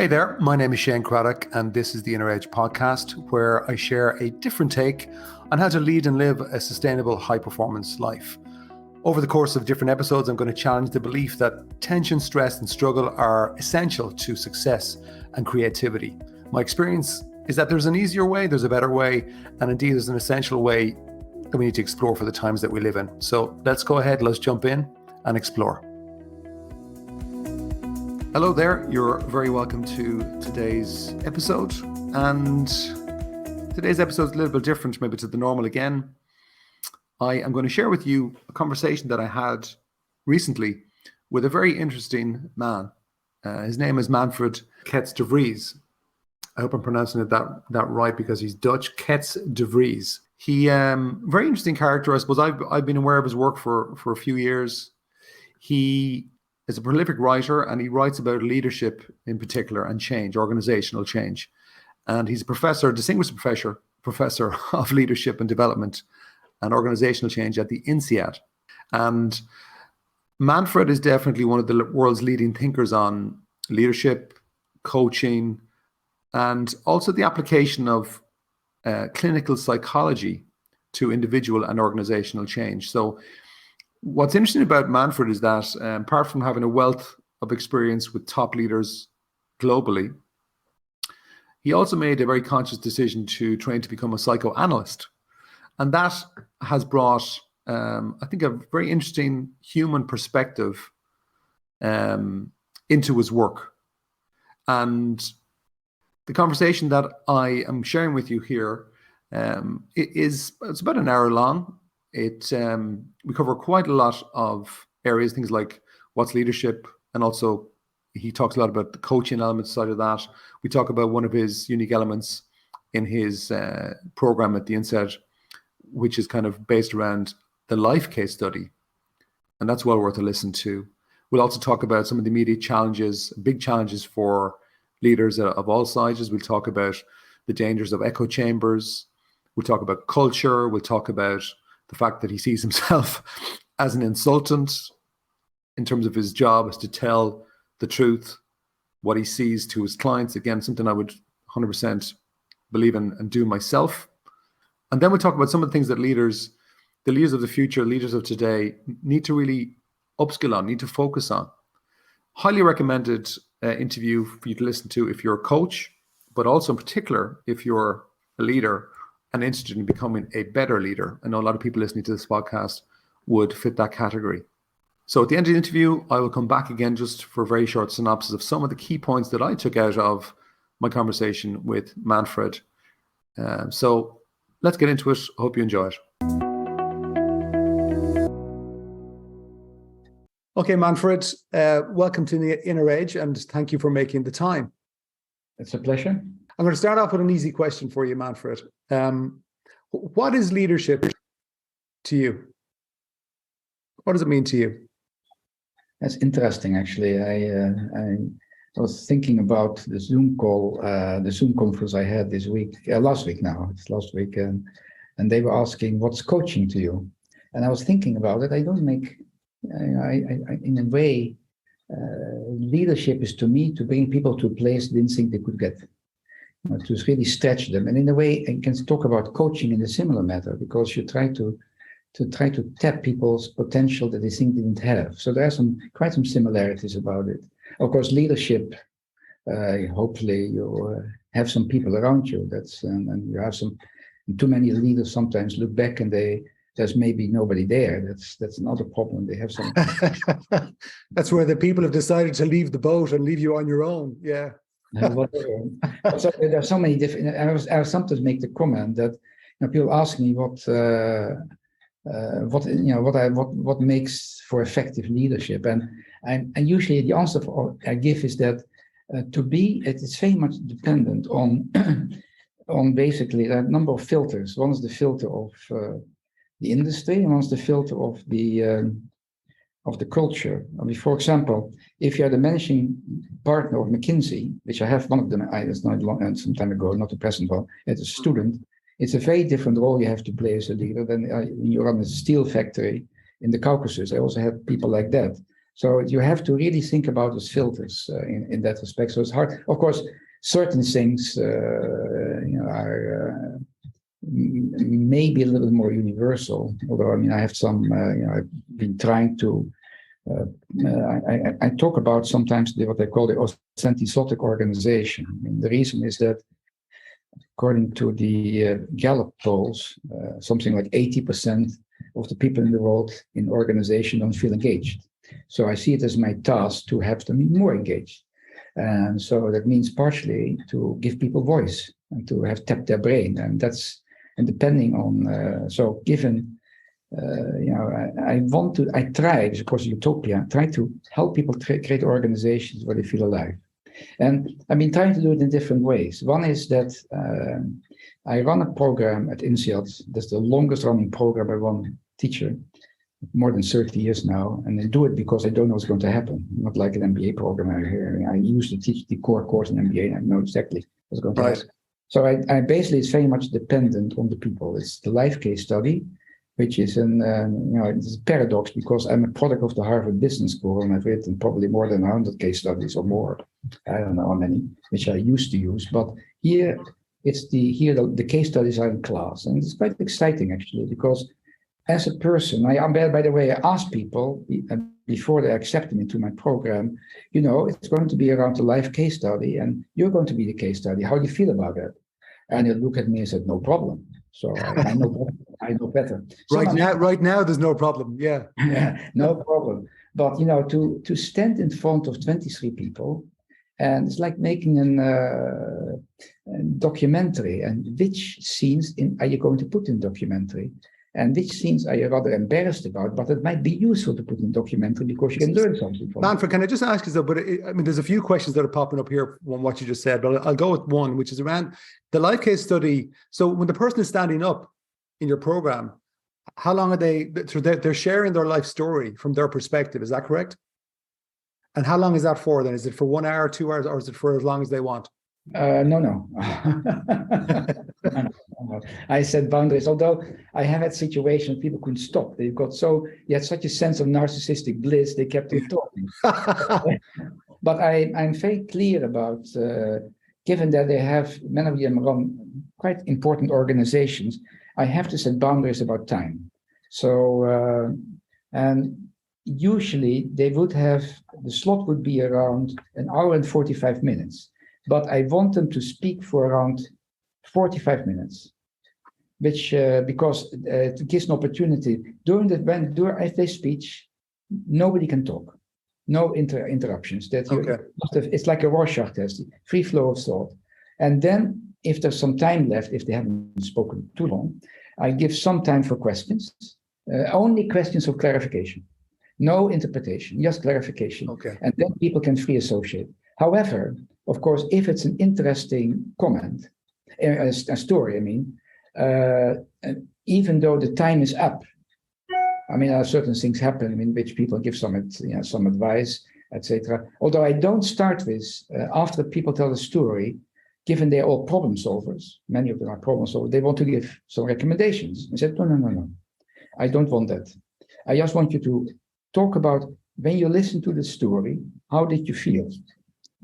Hey there, my name is Shane Craddock, and this is the Inner Edge podcast, where I share a different take on how to lead and live a sustainable, high-performance life. Over the course of different episodes, I'm going to challenge the belief that tension, stress, and struggle are essential to success and creativity. My experience is that there's an easier way, there's a better way, and indeed there's an essential way that we need to explore for the times that we live in. So let's go ahead, let's jump in and explore. Hello there, you're very welcome to today's episode. And today's episode is a little bit different maybe to the normal again. I am going to share with you a conversation that I had recently with a very interesting man. His name is Manfred Kets de Vries. I hope I'm pronouncing it that right because he's Dutch. Kets de Vries. He, very interesting character, I suppose. I've been aware of his work for a few years. He is a prolific writer, and he writes about leadership in particular and change, organizational change. And he's a professor, distinguished professor of leadership and development and organizational change at the INSEAD. And Manfred is definitely one of the world's leading thinkers on leadership, coaching, and also the application of clinical psychology to individual and organizational change. So what's interesting about Manfred is that apart from having a wealth of experience with top leaders globally, he also made a very conscious decision to train to become a psychoanalyst. And that has brought, I think, a very interesting human perspective into his work. And the conversation that I am sharing with you here it's about an hour long. We cover quite a lot of areas, things like what's leadership, and also he talks a lot about the coaching element side of that. We talk about one of his unique elements in his program at the INSEAD, which is kind of based around the life case study, and that's well worth a listen to. We'll also talk about some of the immediate challenges, big challenges for leaders of all sizes. We'll talk about the dangers of echo chambers. We'll talk about culture. We'll talk about the fact that he sees himself as an consultant in terms of his job is to tell the truth, what he sees to his clients. Again, something I would 100% believe in and do myself. And then we'll talk about some of the things that the leaders of the future, leaders of today need to really upskill on, need to focus on. Highly recommended interview for you to listen to if you're a coach, but also in particular, if you're a leader and interested in becoming a better leader. I know a lot of people listening to this podcast would fit that category. So at the end of the interview, I will come back again just for a very short synopsis of some of the key points that I took out of my conversation with Manfred. So let's get into it. I hope you enjoy it. Okay, Manfred, welcome to the Inner Edge, and thank you for making the time. It's a pleasure. I'm going to start off with an easy question for you, Manfred. What is leadership to you? What does it mean to you? That's interesting, actually. I was thinking about the Zoom call, the Zoom conference I had this week, last week now, it's last week, and they were asking, what's coaching to you? And I was thinking about it. I don't make, in a way, leadership is to me to bring people to a place they didn't think they could get. To really stretch them, and in a way, I can talk about coaching in a similar matter because you try to tap people's potential that they think they didn't have. So there are quite some similarities about it. Of course, leadership. Hopefully, you have some people around you. And you have some. Too many leaders sometimes look back and there's maybe nobody there. That's another problem. They have some. That's where the people have decided to leave the boat and leave you on your own. Yeah. So there are so many different. I sometimes make the comment that people ask me what makes for effective leadership, and usually the answer I give is that it's very much dependent on on basically a number of filters. One is the filter of the industry, and one is the filter of the culture. I mean, for example, if you're the managing partner of McKinsey, which I have one of them, it's not long, some time ago, not the present one, as a student, it's a very different role you have to play as a leader than when you run a steel factory in the Caucasus. I also have people like that. So you have to really think about those filters in that respect. So it's hard. Of course, certain things are maybe a little bit more universal. Although, I mean, I have some, I've been trying to, I talk about sometimes what I call the authentic organization. And the reason is that according to the Gallup polls, something like 80% of the people in the world in organization don't feel engaged. So I see it as my task to have them more engaged. And so that means partially to give people voice and to have tapped their brain. And that's, and depending on, so given, I try, of course, utopia, try to help people create organizations where they feel alive. And I've been trying to do it in different ways. One is that I run a program at INSEAD. That's the longest running program by one teacher, more than 30 years now. And I do it because I don't know what's going to happen. Not like an MBA program. I used to teach the core course in MBA, and I know exactly what's going to happen. So I basically, it's very much dependent on the people. It's the life case study, which is it's a paradox because I'm a product of the Harvard Business School, and I've written probably more than 100 case studies or more. I don't know how many, which I used to use. But here, the case studies are in class, and it's quite exciting actually because as a person, by the way, I ask people before they accept me into my program, it's going to be around the life case study, and you're going to be the case study. How do you feel about that? And they look at me and said, no problem. So I know better. I know better. Right now, there's no problem. Yeah. No problem. But to stand in front of 23 people, and it's like making a documentary. And which scenes are you going to put in documentary? And which scenes are you rather embarrassed about? But it might be useful to put in documentary because you can learn something from it. Manfred, can I just ask you though? But there's a few questions that are popping up here on what you just said. But I'll go with one, which is around the life case study. So when the person is standing up in your program, how long are they? So they're sharing their life story from their perspective. Is that correct? And how long is that for? Then is it for 1 hour, 2 hours, or is it for as long as they want? No. I set boundaries, although I have had situations people couldn't stop. They had such a sense of narcissistic bliss, they kept on talking. But I'm very clear about, given that many of them run quite important organizations, I have to set boundaries about time. So, and usually they would have, the slot would be around 1 hour and 45 minutes. But I want them to speak for around 45 minutes, which because it gives an opportunity if they speech, nobody can talk, no interruptions. It's like a Rorschach test, free flow of thought. And then if there's some time left, if they haven't spoken too long, I give some time for questions, only questions of clarification, no interpretation, just clarification. Okay. And then people can free associate. However, of course, if it's an interesting comment, a story, even though the time is up, certain things happen in which people give some advice, etc. Although I don't start with, after people tell the story, given they're all problem solvers, many of them are problem solvers, they want to give some recommendations. I said, no, I don't want that. I just want you to talk about when you listen to the story, how did you feel?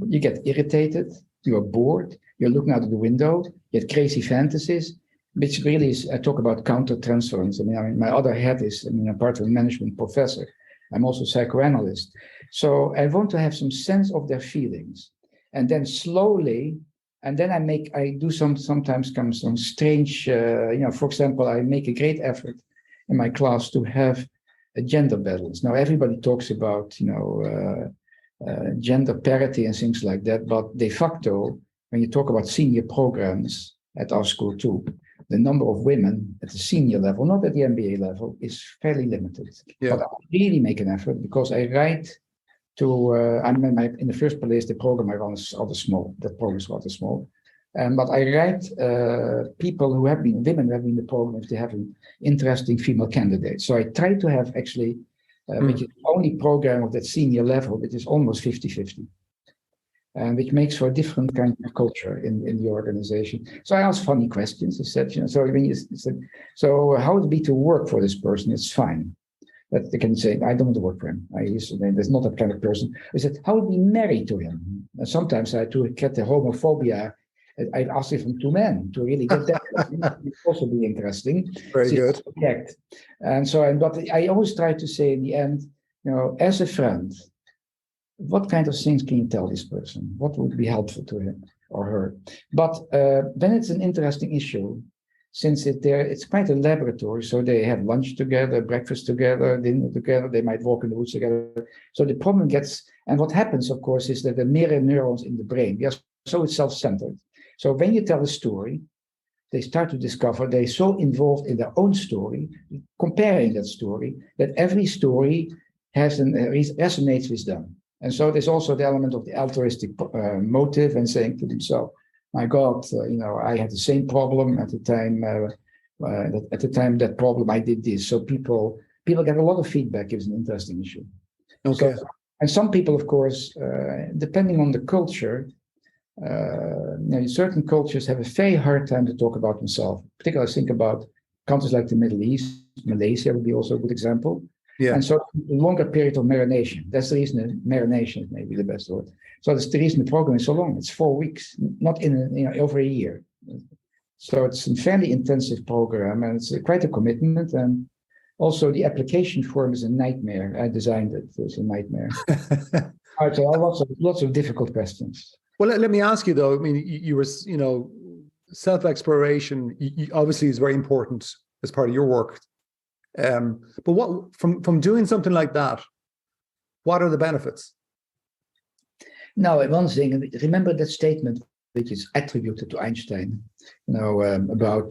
You get irritated, you're bored, you're looking out of the window, you get crazy fantasies, which really is, I talk about countertransference. My other hat is, apart from management professor, I'm also psychoanalyst. So I want to have some sense of their feelings. And then slowly, and then I do sometimes comes some strange, for example, I make a great effort in my class to have a gender balance. Now, everybody talks about, gender parity and things like that, but de facto, when you talk about senior programs at our school too, the number of women at the senior level, not at the MBA level, is fairly limited. Yeah. But I really make an effort because I write to, in the first place, the program I run is rather small. That program is rather small. But I write people who have been, women who have been in the program, if they have an interesting female candidate. So I try to have actually, which is the only program of that senior level, which is almost 50-50. And which makes for a different kind of culture in the organization. So I asked funny questions. I said, so when you said, so how would it be to work for this person? It's fine. But they can say, I don't want to work for him. There's not that kind of person. I said, how would we marry to him? And sometimes to get the homophobia, I'd ask it from two men to really get that. It would also be interesting. Very good. But I always try to say in the end, as a friend, what kind of things can you tell this person? What would be helpful to him or her? But then it's an interesting issue, since it's quite a laboratory. So they have lunch together, breakfast together, dinner together. They might walk in the woods together. So the problem and what happens, of course, is that the mirror neurons in the brain, so it's self-centered. So when you tell a story, they start to discover they're so involved in their own story, comparing that story, that every story resonates with them. And so there's also the element of the altruistic motive and saying to themselves, my God, I had the same problem at the time. At the time that problem, I did this. So people get a lot of feedback. It's an interesting issue. Okay. And some people, of course, depending on the culture, certain cultures have a very hard time to talk about themselves. Particularly, I think about countries like the Middle East. Malaysia would be also a good example. Yeah. And so a longer period of marination. That's the reason marination is maybe the best word. So that's the reason the program is so long. It's 4 weeks, not over a year. So it's a fairly intensive program, and it's quite a commitment. And also the application form is a nightmare. I designed it. It's a nightmare. So lots of difficult questions. Well, let me ask you though. I mean, you were, self-exploration obviously is very important as part of your work. But what from doing something like that, what are the benefits? Now, one thing, remember that statement which is attributed to Einstein, about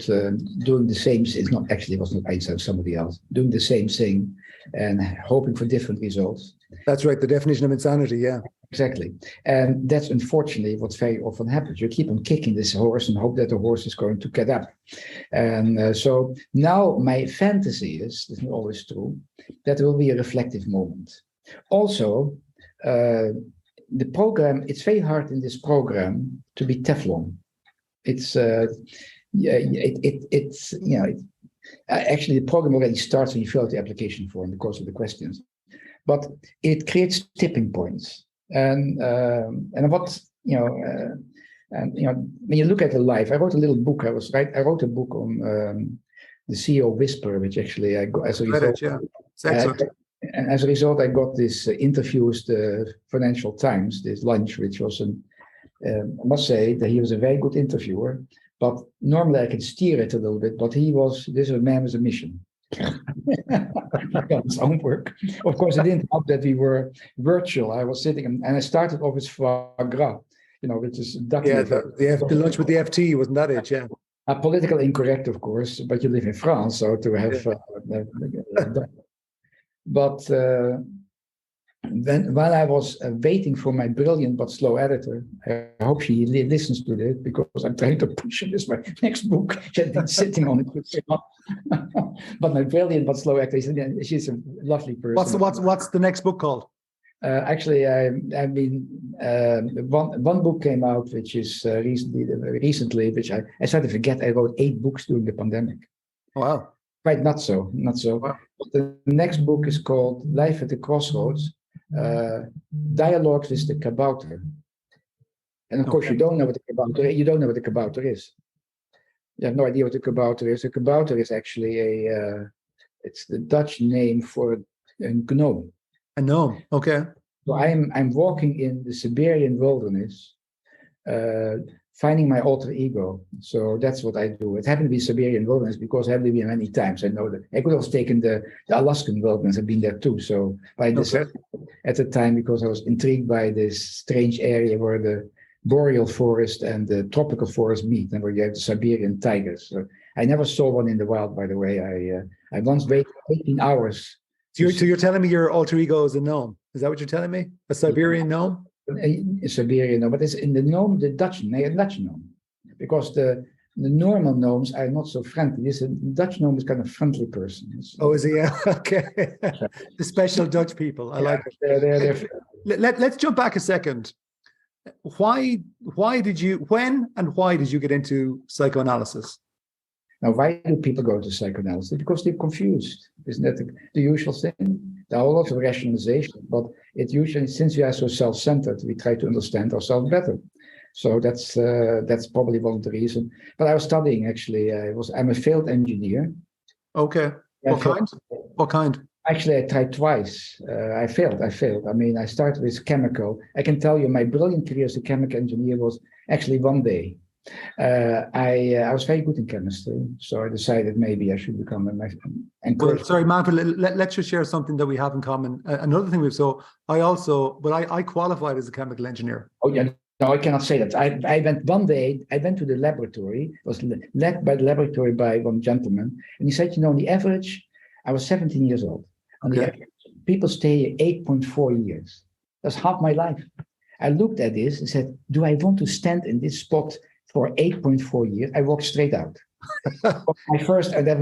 doing the same. It's not actually, it was not Einstein, somebody else, doing the same thing and hoping for different results. That's right. The definition of insanity. Yeah. Exactly. And that's unfortunately what very often happens. You keep on kicking this horse and hope that the horse is going to get up. And so now my fantasy is, it's not always true, that there will be a reflective moment. Also, the program, it's very hard in this program to be Teflon. Actually the program already starts when you fill out the application form because of the questions, but it creates tipping points. And when you look at the life, I wrote a little book. I wrote a book on the CEO Whisper, which actually I got as a result. And as a result, I got this interview with the Financial Times, this lunch, which was I must say that he was a very good interviewer. But normally I can steer it a little bit. But this is a man with a mission. His own work. Of course, it didn't help that we were virtual. I was sitting and I started off with foie gras, which is duck. Yeah, the lunch with the FT, wasn't that it? Yeah. Political incorrect, of course, but you live in France, so to have. But while I was waiting for my brilliant but slow editor, I hope she listens to this because I'm trying to push this my next book. She's been sitting on it. But my brilliant but slow editor, she's a lovely person. What's the next book called? Actually, one book came out which is recently, which I started to forget. I wrote 8 books during the pandemic. Wow. Right, not so. Wow. The next book is called Life at the Crossroads, Dialogues with the Kabouter. And of course, you don't know what the kabouter is. You have no idea what the kabouter is. The kabouter is actually it's the Dutch name for a gnome. A gnome, okay. So I'm walking in the Siberian wilderness, finding my alter ego. So that's what I do. It happened to be Siberian wilderness because I have been many times. I know that. I could have taken the Alaskan wilderness. I've been there too. So by this at the time, because I was intrigued by this strange area where the boreal forest and the tropical forest meet, and where you have the Siberian tigers. So I never saw one in the wild, by the way. I once waited 18 hours. So you're telling me your alter ego is a gnome? Is that what you're telling me? A Siberian gnome? A Siberian gnome, but it's in the gnome, the Dutch gnome, because the normal gnomes are not so friendly. The Dutch gnome is kind of friendly person. Oh, is he? Yeah. Okay. The special Dutch people. I like it. Let's jump back a second. When and why did you get into psychoanalysis? Now, why do people go to psychoanalysis? Because they're confused. Isn't that the usual thing? There are a lot of rationalization, but it usually, since we are so self-centered, we try to understand ourselves better. So that's probably one of the reasons. But I was studying actually. I'm a failed engineer. Okay. What kind? Actually, I tried twice. I failed. I mean, I started with chemical. I can tell you, my brilliant career as a chemical engineer was actually one day. I was very good in chemistry, so I decided maybe I should become Well, sorry, Manfred, let's just share something that we have in common. Another thing I qualified as a chemical engineer. Oh yeah, no, I cannot say that. I went one day. I went to the laboratory. Was led by the laboratory by one gentleman, and he said, on the average, I was 17 years old. On the average, people stay 8.4 years. That's half my life. I looked at this and said, do I want to stand in this spot for 8.4 years? I walked straight out.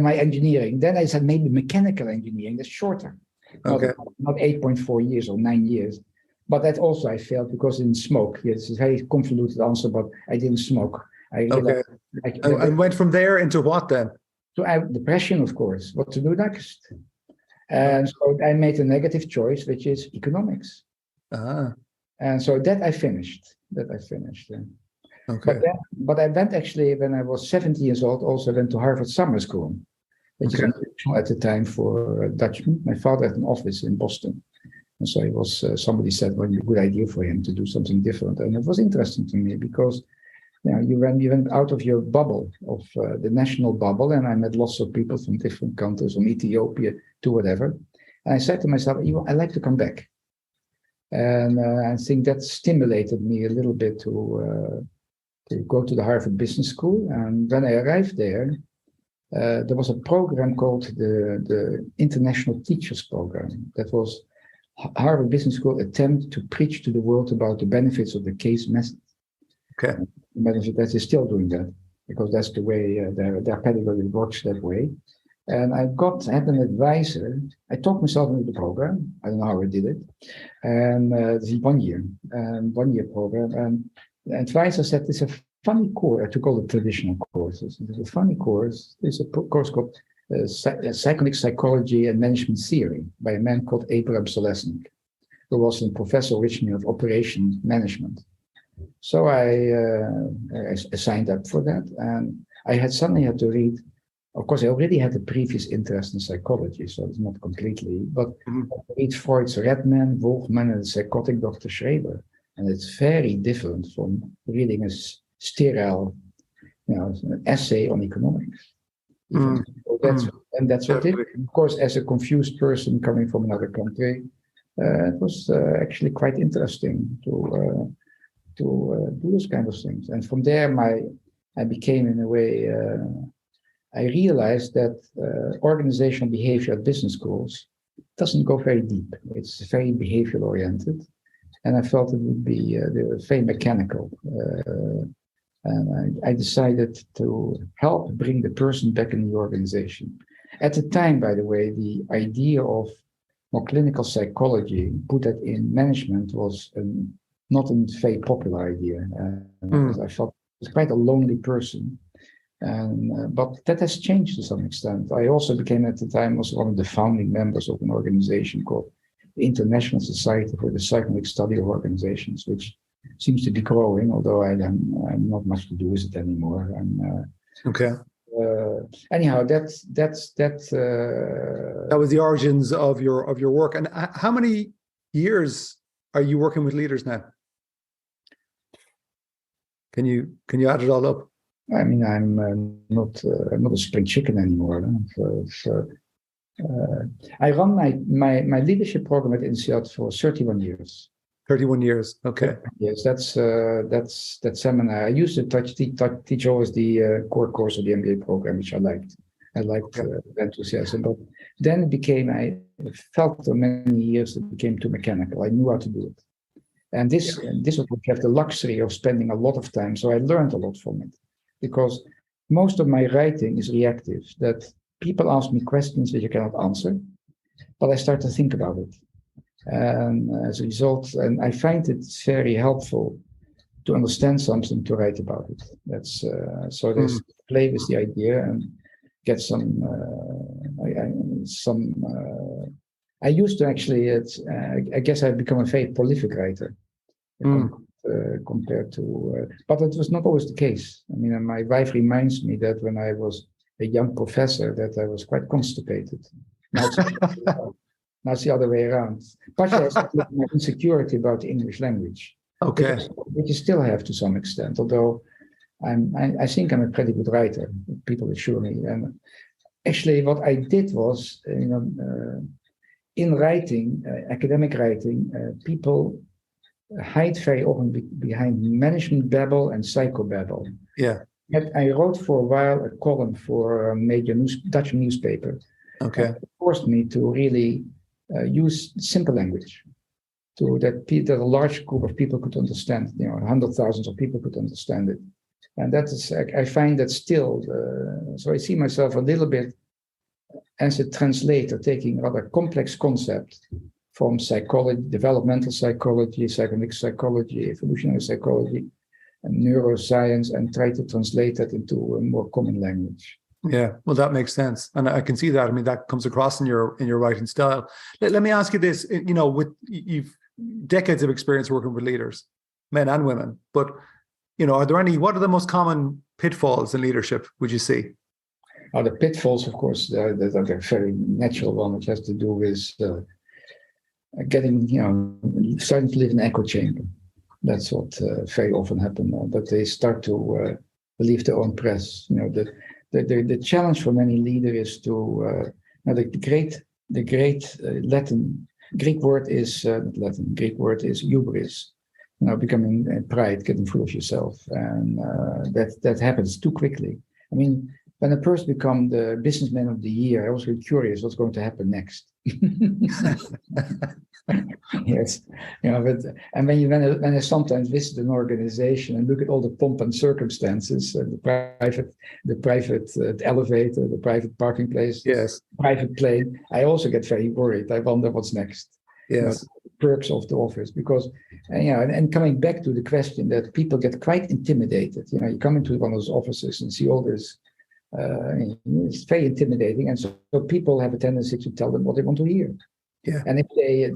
My engineering. Then I said, maybe mechanical engineering, that's shorter. Okay. Not 8.4 years or 9 years. But that also I failed because I didn't smoke. Yes, it's a very convoluted answer, but I didn't smoke. And went from there into what then? So I have depression, of course, what to do next. And so I made a negative choice, which is economics. And so that I finished. Okay. But I went actually, when I was 70 years old, also went to Harvard summer school, which is unusual at the time for Dutchmen. My father had an office in Boston. And so it was, somebody said, well, a good idea for him to do something different. And it was interesting to me because you went out of your bubble, of the national bubble, and I met lots of people from different countries, from Ethiopia to whatever. And I said to myself, I'd like to come back. And I think that stimulated me a little bit to go to the Harvard Business School. And when I arrived there was a program called the International Teachers Program. That was Harvard Business School attempt to preach to the world about the benefits of the case method. Okay. Benefit that is still doing that because that's the way their pedagogy works that way. And I had an advisor. I talked myself into the program. I don't know how I did it. And this is 1 year program. And the advisor said, "It's a funny course." I took all the traditional courses. It's a funny course. It's a course called Psychological Psychology and Management Theory by a man called Abraham Selesnik, who was a professor originally of operation management. So I signed up for that, and I suddenly had to read. Of course, I already had a previous interest in psychology, so it's not completely. But read Freud's Red Man, Wolfman, and the psychotic Dr. Schreber, and it's very different from reading a sterile, an essay on economics. So that's what it. Of course, as a confused person coming from another country, it was actually quite interesting to do those kind of things. And from there, I became, in a way, I realized that organizational behavior at business schools doesn't go very deep. It's very behavioral oriented. And I felt it would be very mechanical. And I decided to help bring the person back in the organization. At the time, by the way, the idea of more clinical psychology, put that in management, was not a very popular idea. I felt I was quite a lonely person. But that has changed to some extent. I also became, at the time, was one of the founding members of an organization called the International Society for the Psychological Study of Organizations, which seems to be growing, although I'm not much to do with it anymore. Okay. Anyhow, that was the origins of your work. And how many years are you working with leaders now? Can you add it all up? I mean, I'm not a spring chicken anymore. I run my leadership program at INSEAD for 31 years. 31 years. Okay. Yes, that's that seminar. I used to teach always the core course of the MBA program, which I liked. I liked enthusiasm, but then it became. I felt for many years it became too mechanical. I knew how to do it, and this was what I have the luxury of spending a lot of time. So I learned a lot from it, because most of my writing is reactive. That people ask me questions that you cannot answer, but I start to think about it. And as a result, and I find it very helpful to understand something to write about it. That's so there's play with the idea, and get some. I used to actually. I guess I've become a very prolific writer compared to. But it was not always the case. I mean, my wife reminds me that when I was a young professor, that I was quite constipated. Now it's the other way around. But there's my insecurity about the English language. Okay. Which I still have to some extent, although I think I'm a pretty good writer. People assure me. And actually, what I did was, in writing, academic writing, people hide very often behind management babble and psychobabble. Yeah. Yet I wrote for a while a column for a major Dutch newspaper. Okay. It forced me to really use simple language, so that a large group of people could understand. 100,000 of people could understand it. And that is, I find that still, so I see myself a little bit as a translator, taking rather complex concepts from psychology, developmental psychology, psychoanalytic psychology, evolutionary psychology, and neuroscience, and try to translate that into a more common language. Yeah, well, that makes sense, and I can see that. I mean, that comes across in your writing style. Let me ask you this: with you've decades of experience working with leaders, men and women, but are there any? What are the most common pitfalls in leadership? Would you see? The pitfalls, of course, there's a very natural one, which has to do with getting, starting to live in an echo chamber. That's what very often happens. But they start to believe their own press. The challenge for many leaders is to the great Greek word is not Latin. Greek word is hubris. Becoming pride, getting full of yourself, and that happens too quickly. I mean, when a person becomes the businessman of the year, I was really curious what's going to happen next. Yes, and when I sometimes visit an organization and look at all the pomp and circumstances, the private elevator, the private parking place, yes, private plane, I also get very worried. I wonder what's next. Yes, perks of the office, because and coming back to the question that people get quite intimidated. You come into one of those offices and see all this. It's very intimidating, and so people have a tendency to tell them what they want to hear. Yeah. And if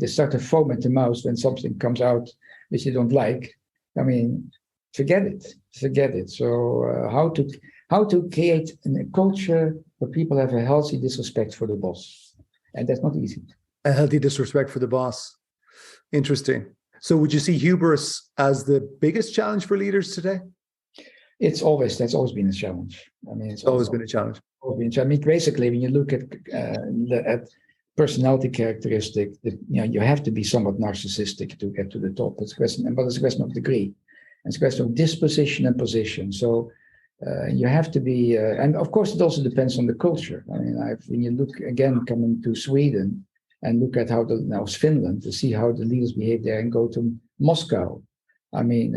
they start to foam at the mouth when something comes out which they don't like, I mean, forget it. So how to create a culture where people have a healthy disrespect for the boss, and that's not easy. A healthy disrespect for the boss. Interesting. So would you see hubris as the biggest challenge for leaders today? That's always been a challenge. I mean, it's always been a challenge. I mean, basically, when you look at personality characteristic, you have to be somewhat narcissistic to get to the top. It's a question, but it's a question of degree. It's a question of disposition and position. So you have to be, and of course, it also depends on the culture. I mean, when you look again, coming to Sweden and look at now Finland, to see how the leaders behave there, and go to Moscow. I mean,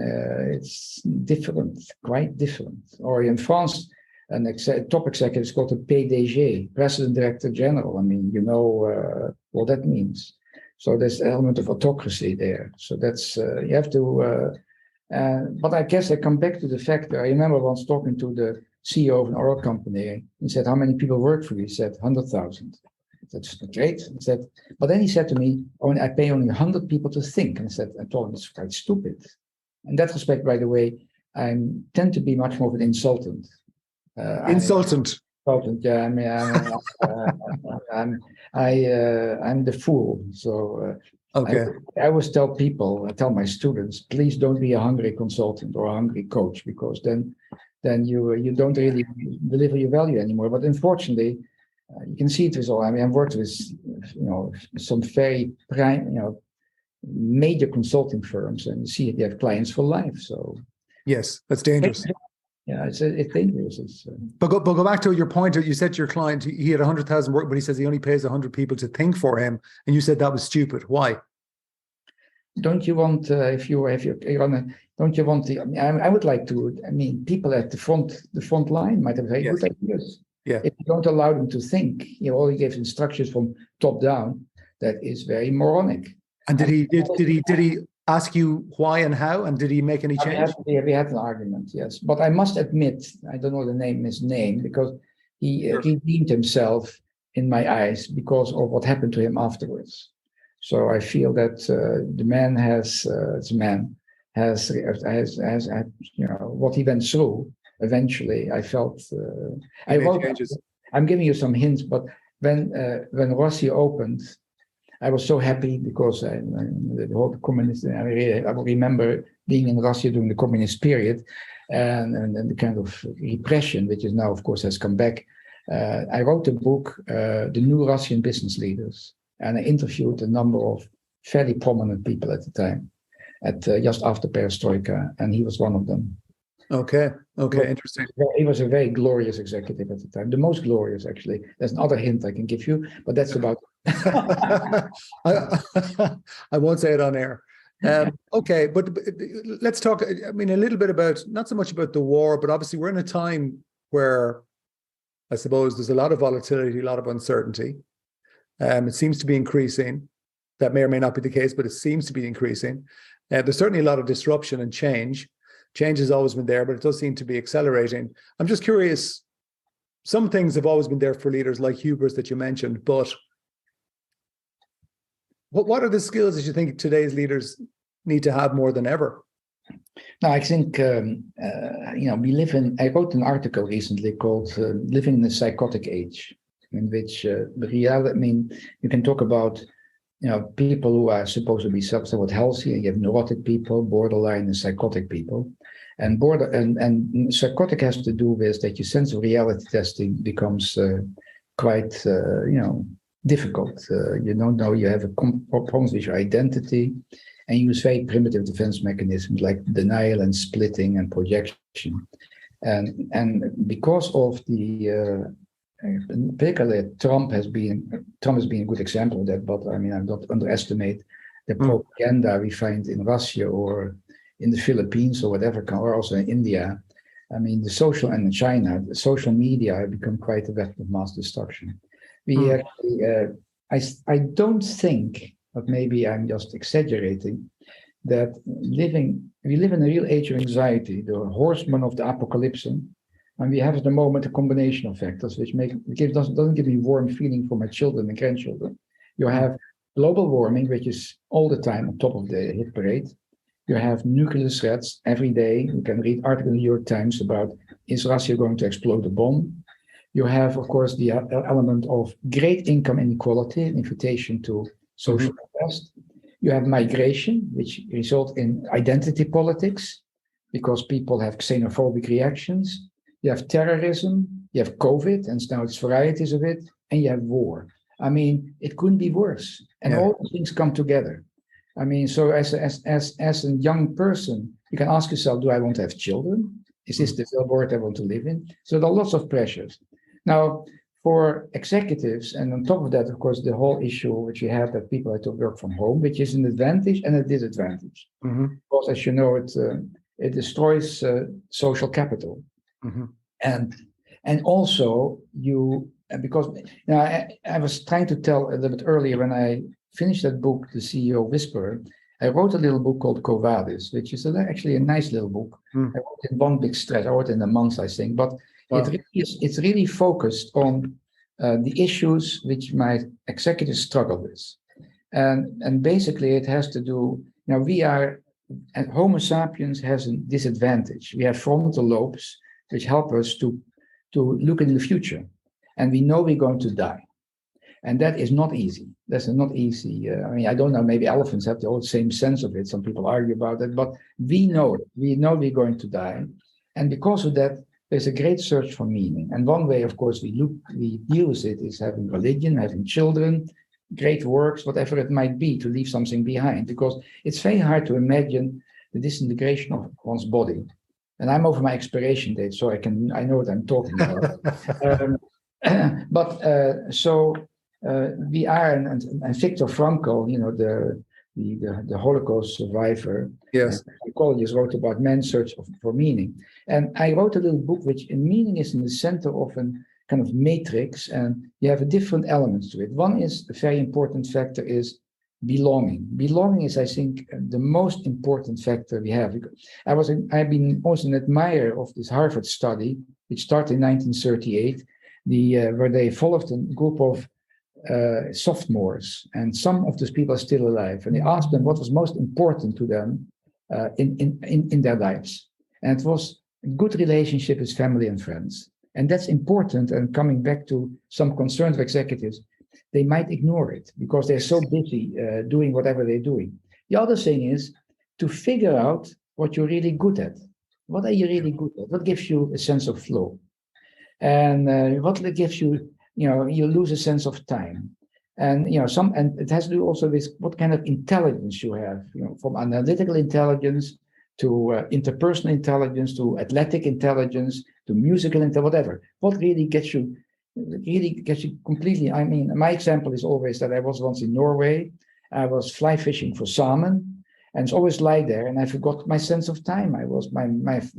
it's different, quite different. Or in France, top executive is called a PDG, President Director General. I mean, what that means. So there's an element of autocracy there. So that's, you have to, but I guess I come back to the fact that I remember once talking to the CEO of an oil company. He said, how many people work for you? He said, 100,000. That's great. He said, but then he said to me, I pay only 100 people to think. And I told him it's quite stupid. In that respect, by the way, I tend to be much more of an insultant. Insultant. Yeah. I mean, I'm the fool. So okay. I always tell my students, please don't be a hungry consultant or a hungry coach, because then you don't really deliver your value anymore. But unfortunately, you can see it with all. I mean, I've worked with some very major consulting firms, and you see they have clients for life. So yes, that's dangerous. Yeah, it's dangerous. But go back to your point. You said to your client he had 100,000 work, but he says he only pays 100 people to think for him, and you said that was stupid. Why? Don't you want don't you want the? I would like to. I mean, people at the front line might have very good ideas. Yeah. If you don't allow them to think, all he gives instructions from top down. That is very moronic. And did he ask you why and how, and did he make any change? We had an argument, yes. But I must admit, I don't know his name, because he Sure. redeemed himself in my eyes because of what happened to him afterwards. So I feel that the man has what he went through. Eventually, I felt He made changes. I'm giving you some hints, but when Rossi opened, I was so happy because the whole communist. I remember being in Russia during the communist period, and the kind of repression, which is now, of course, has come back. I wrote a book, The New Russian Business Leaders, and I interviewed a number of fairly prominent people at the time, at just after Perestroika, and he was one of them. Okay, interesting. He was a very glorious executive at the time, the most glorious, actually. There's another hint I can give you, but that's about. I won't say it on air. Okay, but let's talk. I mean, a little bit about, not so much about the war, but obviously we're in a time where I suppose there's a lot of volatility, a lot of uncertainty. It seems to be increasing. That may or may not be the case, but it seems to be increasing. There's certainly a lot of disruption and change. Change has always been there, but it does seem to be accelerating. I'm just curious, some things have always been there for leaders like hubris that you mentioned, but what are the skills that you think today's leaders need to have more than ever? No, I think, we live in, I wrote an article recently called Living in the Psychotic Age, in which you can talk about, people who are supposed to be somewhat healthy, and you have neurotic people, borderline, and psychotic people. And psychotic has to do with that your sense of reality testing becomes quite, difficult. You don't know, you have problems with your identity, and use very primitive defense mechanisms like denial and splitting and projection. And because of the particularly Trump has been a good example of that, but I mean, I don't underestimate the propaganda we find in Russia or in the Philippines or whatever, or also in India. I mean, the social, and in China, the social media have become quite a weapon of mass destruction. We actually, I don't think, but maybe I'm just exaggerating, that we live in a real age of anxiety, the horsemen of the apocalypse. And we have at the moment a combination of factors which doesn't give me warm feeling for my children and grandchildren. You have global warming, which is all the time on top of the hit parade. You have nuclear threats every day. You can read articles in the New York Times about, is Russia going to explode a bomb? You have, of course, the element of great income inequality, an invitation to social unrest. You have migration, which results in identity politics, because people have xenophobic reactions. You have terrorism, you have COVID, and now it's varieties of it, and you have war. I mean, it couldn't be worse. And all these things come together. I mean, so as a young person, you can ask yourself, do I want to have children? Is this the world I want to live in? So there are lots of pressures. Now, for executives, and on top of that, of course, the whole issue which we have that people have to work from home, which is an advantage and a disadvantage. Because as you know, it destroys social capital. And also because I was trying to tell a little bit earlier when I finished that book, The CEO Whisperer, I wrote a little book called Quo Vadis, which is actually a nice little book. I wrote it in one big stretch. I wrote it in a month, I think, but it's really focused on the issues which my executives struggle with. And basically it has to do, Homo sapiens has a disadvantage. We have frontal lobes which help us to look in the future. And we know we're going to die. And that is not easy. That's not easy. I don't know, maybe elephants have the same sense of it. Some people argue about it, but we know it. We know we're going to die. And because of that, there's a great search for meaning. And one way, of course, we deal with it is having religion, having children, great works, whatever it might be, to leave something behind. Because it's very hard to imagine the disintegration of one's body. And I'm over my expiration date, so I know what I'm talking about. We are, and Viktor Frankl, the Holocaust survivor, psychologist, wrote about man's search for meaning. And I wrote a little book which in meaning is in the center of a kind of matrix, and you have different elements to it. One is a very important factor is belonging. Belonging is, I think, the most important factor we have. I've been also an admirer of this Harvard study, which started in 1938, where they followed a group of sophomores, and some of those people are still alive. And they asked them what was most important to them in their lives. And it was a good relationship with family and friends. And that's important. And coming back to some concerns of executives, they might ignore it because they're so busy doing whatever they're doing. The other thing is to figure out what you're really good at. What are you really good at? What gives you a sense of flow? And what gives you, you lose a sense of time. And, and it has to do also with what kind of intelligence you have, from analytical intelligence to interpersonal intelligence, to athletic intelligence, to musical intelligence, whatever. What really gets you completely. I mean, my example is always that I was once in Norway. I was fly fishing for salmon, and it's always lie there, and I forgot my sense of time.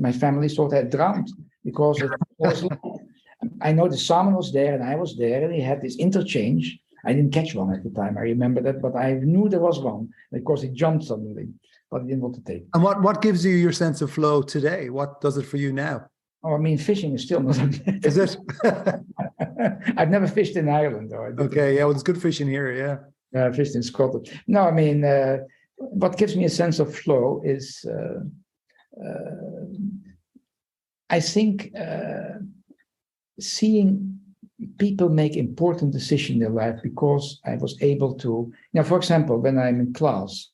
My family thought I had drowned because it was. I know the salmon was there, and I was there, and they had this interchange. I didn't catch one at the time. I remember that, but I knew there was one. Of course, it jumped suddenly, but I didn't want to take it. And what gives you your sense of flow today? What does it for you now? Oh, I mean, fishing is still not. Is it? I've never fished in Ireland, though. Okay, yeah, well, it's good fishing here, yeah. I fished in Scotland. No, I mean, what gives me a sense of flow is, I think, seeing people make important decisions in their life because I was able to, for example, when I'm in class,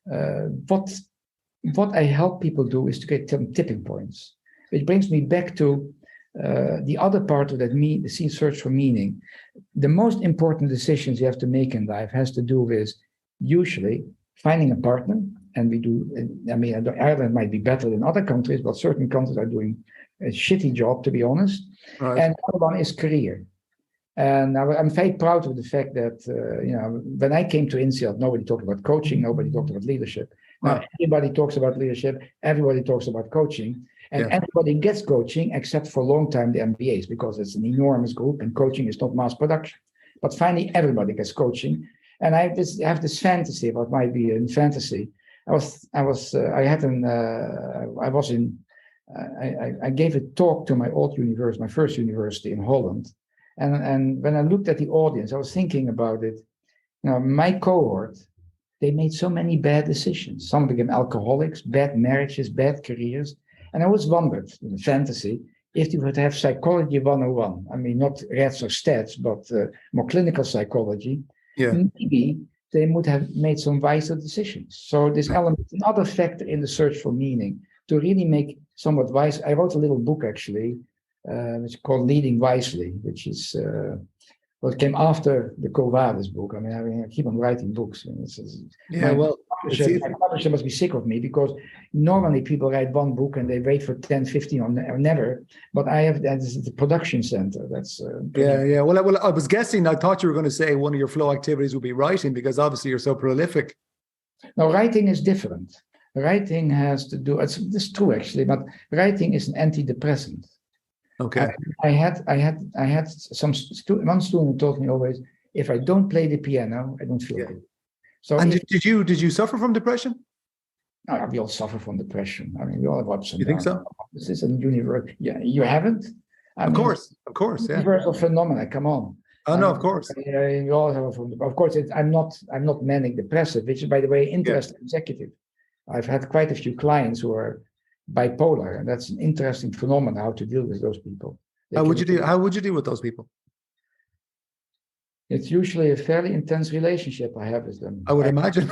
what I help people do is to get tipping points, which brings me back to the other part of that, the search for meaning. The most important decisions you have to make in life has to do with usually finding a partner, and we do. I mean, Ireland might be better than other countries, but certain countries are doing a shitty job, to be honest. Right. And the other one is career. And I'm very proud of the fact that, when I came to INSEAD, nobody talked about coaching, nobody talked about leadership. Now, everybody talks about leadership, everybody talks about coaching, and everybody gets coaching except for a long time the MBAs, because it's an enormous group and coaching is not mass production. But finally, everybody gets coaching. And I have this fantasy, what might be a fantasy. I gave a talk to my old university, my first university in Holland. And when I looked at the audience, I was thinking about it. My cohort, they made so many bad decisions. Some became alcoholics, bad marriages, bad careers. And I always wondered, in fantasy, if you would have psychology 101, I mean, not rats or stats, but more clinical psychology, maybe they would have made some wiser decisions. So this element is another factor in the search for meaning, to really make somewhat wise. I wrote a little book, actually, which is called Leading Wisely, which is what came after the Quo Vadis book. I mean, I keep on writing books. And my publisher must be sick of me, because normally people write one book and they wait for 10, 15 or never. But I have, that is the production center. That's Well, I was guessing. I thought you were going to say one of your flow activities would be writing, because obviously you're so prolific. No, writing is different. Writing has to do. It's true, actually, but writing is an antidepressant. Okay. I had one student who told me always, if I don't play the piano, I don't feel good. So, and did you suffer from depression? No, we all suffer from depression. I mean, we all have ups and downs. You think so? This is a universe. Yeah, you haven't. Of course, yeah. Universal phenomena. Come on. Oh no, of course. You all have of course. I'm not manic depressive, which is, by the way, interesting executive. I've had quite a few clients who are bipolar, and that's an interesting phenomenon, how to deal with those people. How would you deal with those people? It's usually a fairly intense relationship I have with them. I would imagine.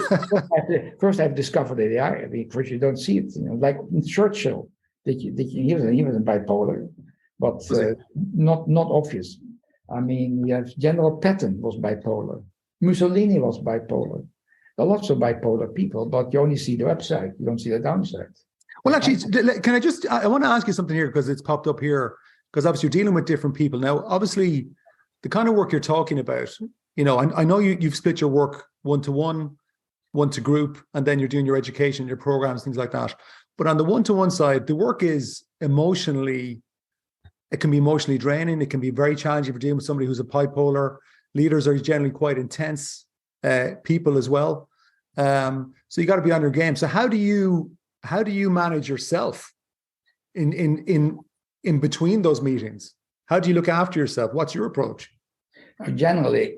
First, I've discovered that they are. I mean, first you don't see it. Like Churchill, he was bipolar, but not obvious. I mean, you have General Patton was bipolar. Mussolini was bipolar. There are lots of bipolar people, but you only see the upside. You don't see the downside. Well, actually, I want to ask you something here, because it's popped up here, because obviously you're dealing with different people. Now, obviously, the kind of work you're talking about, I know you've split your work one-to-one, one-to-group, and then you're doing your education, your programs, things like that. But on the one-to-one side, the work is it can be emotionally draining. It can be very challenging for dealing with somebody who's a bipolar. Leaders are generally quite intense people as well. So you got to be on your game. So how do you manage yourself in between those meetings? How do you look after yourself? What's your approach? Generally,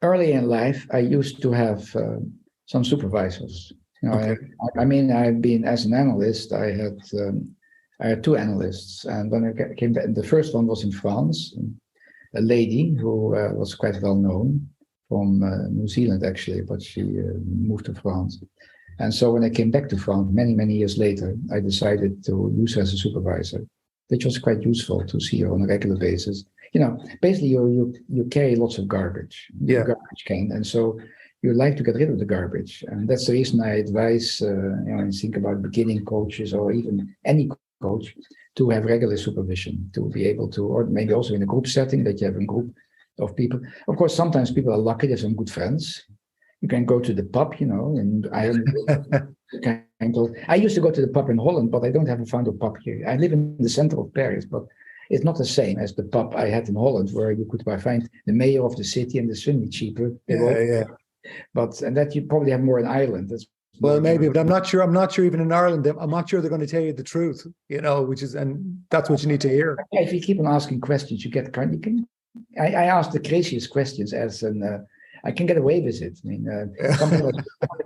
early in life, I used to have some supervisors. Okay. I mean, I've been as an analyst. I had two analysts, and when I came back, the first one was in France, a lady who was quite well known from New Zealand actually, but she moved to France. And so when I came back to France many years later, I decided to use her as a supervisor, which was quite useful to see her on a regular basis. Basically you carry lots of garbage, garbage can, and so you like to get rid of the garbage, and that's the reason I advise and think about beginning coaches or even any coach to have regular supervision, to be able to, or maybe also in a group setting that you have a group of people. Of course, sometimes people are lucky; they have some good friends. You can go to the pub, in Ireland. I used to go to the pub in Holland, but I don't have a found a pub here. I live in the center of Paris, but it's not the same as the pub I had in Holland, where you could find the mayor of the city and the swimming cheaper. And that you probably have more in Ireland. Well, maybe, but I'm not sure. I'm not sure even in Ireland. I'm not sure they're going to tell you the truth, and that's what you need to hear. If you keep on asking questions, you get kind of. I ask the craziest questions I can get away with it. I mean, some people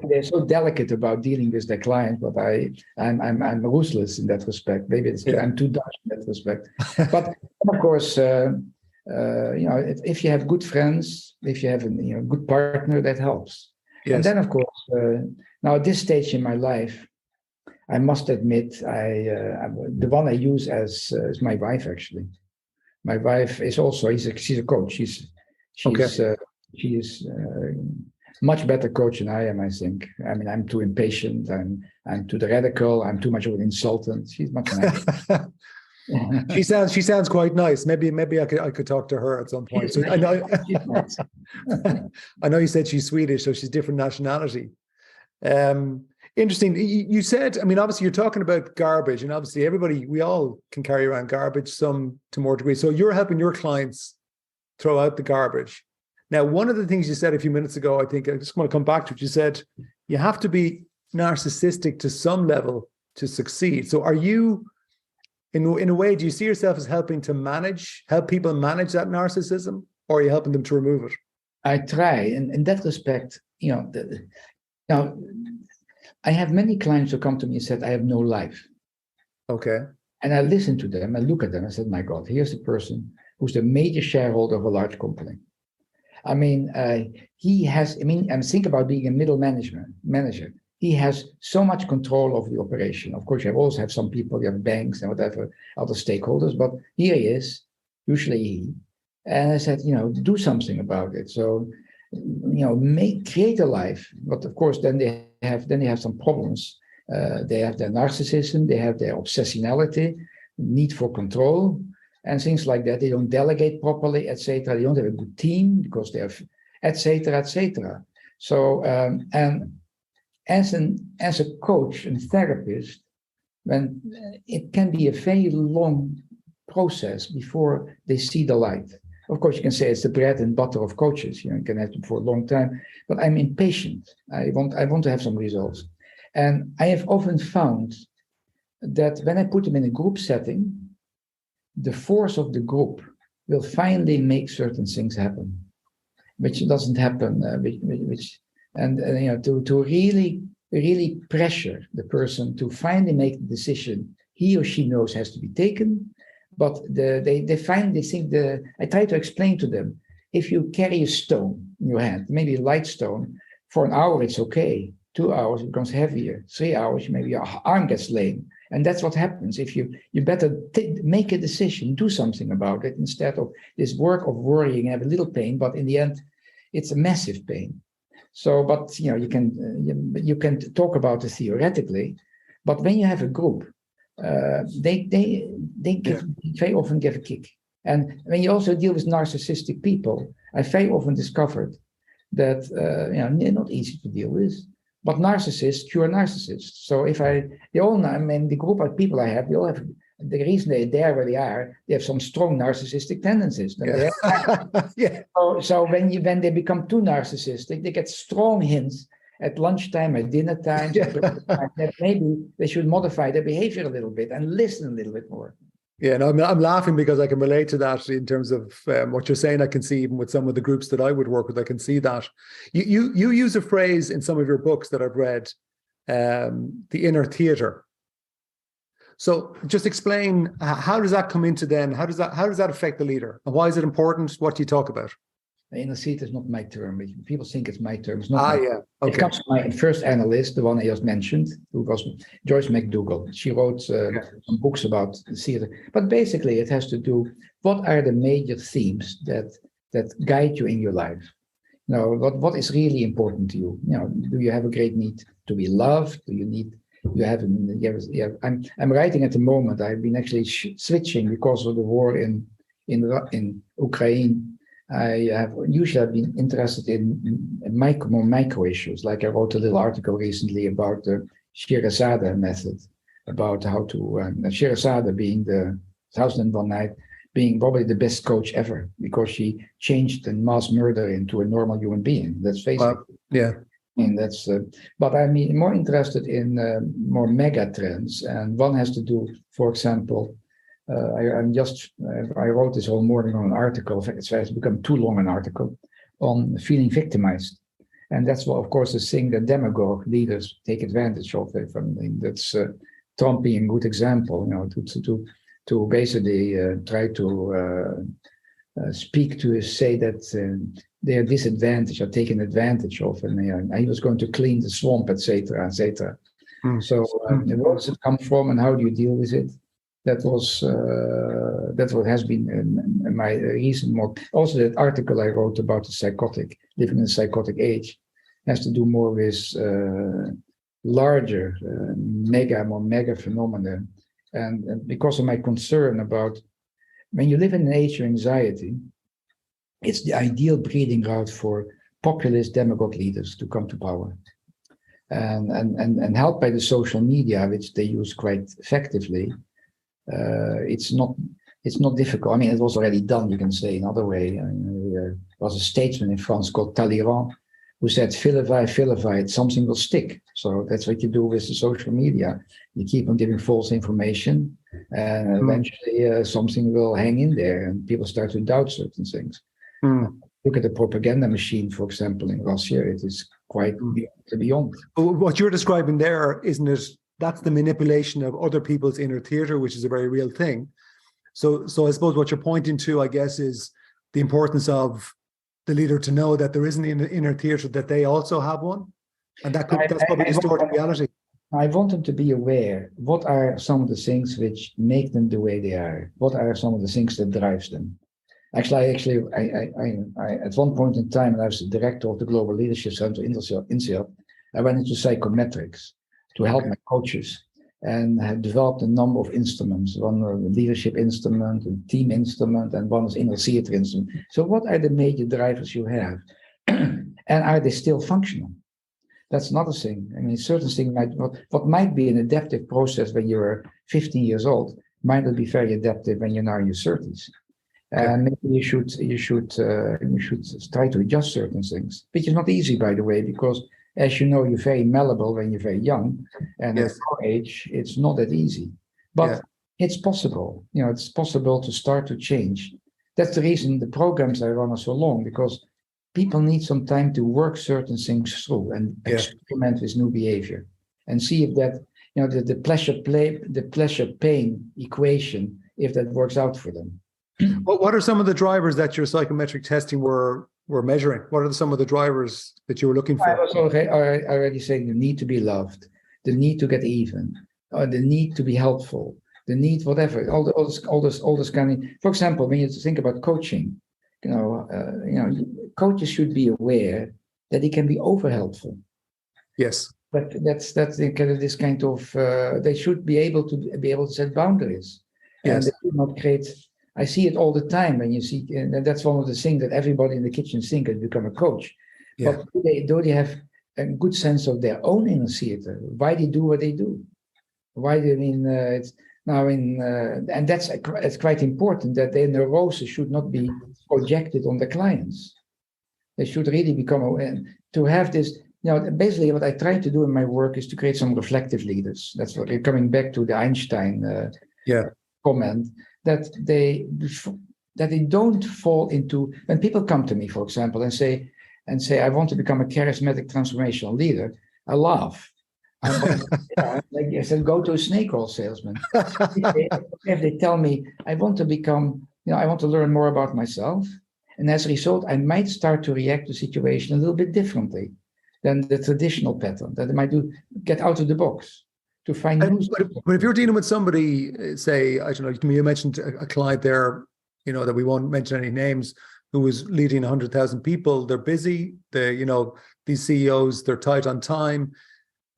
they're so delicate about dealing with their client, but I'm ruthless in that respect. Maybe I'm too Dutch in that respect. But of course, if you have good friends, if you have a good partner, that helps. Yes. And then, of course, now at this stage in my life, I must admit, the one I use as is my wife. Actually, my wife is also she's a coach. She is much better coach than I am, I think. I mean, I'm too impatient. I'm too radical. I'm too much of an insultant. She's much nicer. She sounds quite nice. Maybe I could talk to her at some point. So I know I know you said she's Swedish, so she's different nationality. Interesting. You said, I mean, obviously you're talking about garbage, and obviously we all can carry around garbage, some to more degree. So you're helping your clients throw out the garbage. Now, one of the things you said a few minutes ago, I think I just want to come back to it. You said you have to be narcissistic to some level to succeed. So are you, in a way, do you see yourself as help people manage that narcissism, or are you helping them to remove it? I try. And in that respect, now I have many clients who come to me and said, I have no life. Okay. And I listen to them, I look at them, I said, my God, here's a person who's the major shareholder of a large company. I mean, think about being a middle manager. He has so much control over the operation. Of course, you also have some people, you have banks and whatever, other stakeholders, but here he is, usually he. And I said, do something about it. So, create a life. But of course, then they have some problems. They have their narcissism, they have their obsessionality, need for control, and things like that. They don't delegate properly, etc. They don't have a good team because they have, etc., etc. So, and as a coach and therapist, when it can be a very long process before they see the light. Of course, you can say it's the bread and butter of coaches. You can have them for a long time, but I'm impatient. I want to have some results, and I have often found that when I put them in a group setting, the force of the group will finally make certain things happen, which doesn't happen. To really pressure the person to finally make the decision he or she knows has to be taken. But they think I try to explain to them, if you carry a stone in your hand, maybe a light stone, for an hour it's okay. 2 hours it becomes heavier. 3 hours maybe your arm gets lame. And that's what happens. If you better make a decision, do something about it, instead of this work of worrying, have a little pain, but in the end, it's a massive pain. So, but you can talk about it theoretically, but when you have a group, they very often give a kick. And when you also deal with narcissistic people, I very often discovered that they're not easy to deal with. But narcissists cure narcissists. So the group of people I have, they all have, the reason they're there where they are, they have some strong narcissistic tendencies. Yeah. So when they become too narcissistic, they get strong hints at lunchtime, at dinner time, that maybe they should modify their behavior a little bit and listen a little bit more. Yeah, no, I'm laughing because I can relate to that in terms of what you're saying. I can see even with some of the groups that I would work with, I can see that. You use a phrase in some of your books that I've read, the inner theater. So just explain, how does that come into then? How does that affect the leader? And why is it important? What do you talk about? INSEAD is not my term. People think it's my term. It's not my Yeah. Okay. It comes from my first analyst, the one I just mentioned, who was Joyce McDougall. She wrote some books about the theater. But basically, it has to do, what are the major themes that guide you in your life? You know, what is really important to you? You know, do you have a great need to be loved? I'm writing at the moment. I've been actually switching because of the war in Ukraine. I've been interested in more micro issues. Like I wrote a little article recently about the Sherazade method, about how to Sherazade being the 1001 Night, being probably the best coach ever because she changed a mass murder into a normal human being. Let's face it. Yeah. And that's. But I'm more interested in more mega trends, and one has to do, for example. I wrote this whole morning on an article. In fact, it's become too long an article on feeling victimized, and that's what, of course, the thing that demagogue leaders take advantage of. That's Trump being a good example. You know, to basically try to speak to say that their disadvantage are taken advantage of, and he was going to clean the swamp, etc., etc. So, where does it come from, and how do you deal with it? That's what has been my reason more. Also, that article I wrote about the psychotic, living in a psychotic age, has to do more with larger, more mega phenomena. And because of my concern about when you live in an age of anxiety, it's the ideal breeding ground for populist demagogue leaders to come to power. And helped by the social media, which they use quite effectively. It's not difficult. I mean, it was already done, you can say another way. There was a statesman in France called Talleyrand who said, vilify it, something will stick. So that's what you do with the social media. You keep on giving false information, and eventually something will hang in there, and people start to doubt certain things. Look at the propaganda machine, for example, in Russia. It is quite beyond. What you're describing there, isn't it? That's the manipulation of other people's inner theater, which is a very real thing. So I suppose what you're pointing to, I guess, is the importance of the leader to know that there is an inner theater, that they also have one, and that's probably distorting reality. I want them to be aware. What are some of the things which make them the way they are? What are some of the things that drives them? Actually, I at one point in time, when I was the director of the Global Leadership Center, INSEAD, I went into psychometrics to help my coaches, and had developed a number of instruments. One a leadership instrument, a team instrument, and one is inner theater instrument. So what are the major drivers you have? And are they still functional? That's another thing. I mean, certain things what might be an adaptive process when you're 15 years old might not be very adaptive when you're now in your 30s. And maybe you should try to adjust certain things, which is not easy, by the way, because as you know, you're very malleable when you're very young, and at our age, it's not that easy. But it's possible. You know, it's possible to start to change. That's the reason the programs I run are so long, because people need some time to work certain things through and experiment with new behavior and see if that, you know, the pleasure pain equation, if that works out for them. What are some of the drivers that your psychometric testing were measuring? What are some of the drivers that you were looking for? I was already saying the need to be loved, the need to get even, the need to be helpful, the need whatever, all this kind of. For example, when you think about coaching, coaches should be aware that they can be over helpful. Yes. But that's this kind of. They should be able to set boundaries, and they should not create. I see it all the time when you see, and that's one of the things that everybody in the kitchen sink has become a coach. Yeah. But do they have a good sense of their own inner theater? Why they do what they do? Why they it's now and that's it's quite important that their neurosis should not be projected on the clients. They should really become aware to have this. You know, basically, what I try to do in my work is to create some reflective leaders. That's what you're coming back to the Einstein. comment that they don't fall into, when people come to me, for example, and say, I want to become a charismatic transformational leader, I laugh. Like I said, go to a snake oil salesman. If they tell me, I want to become, I want to learn more about myself, and as a result, I might start to react to the situation a little bit differently than the traditional pattern that I might do, get out of the box to find new. But if you're dealing with somebody, say, I don't know, you mentioned a client there, that we won't mention any names, who was leading 100,000 people. They're busy. These CEOs, they're tight on time.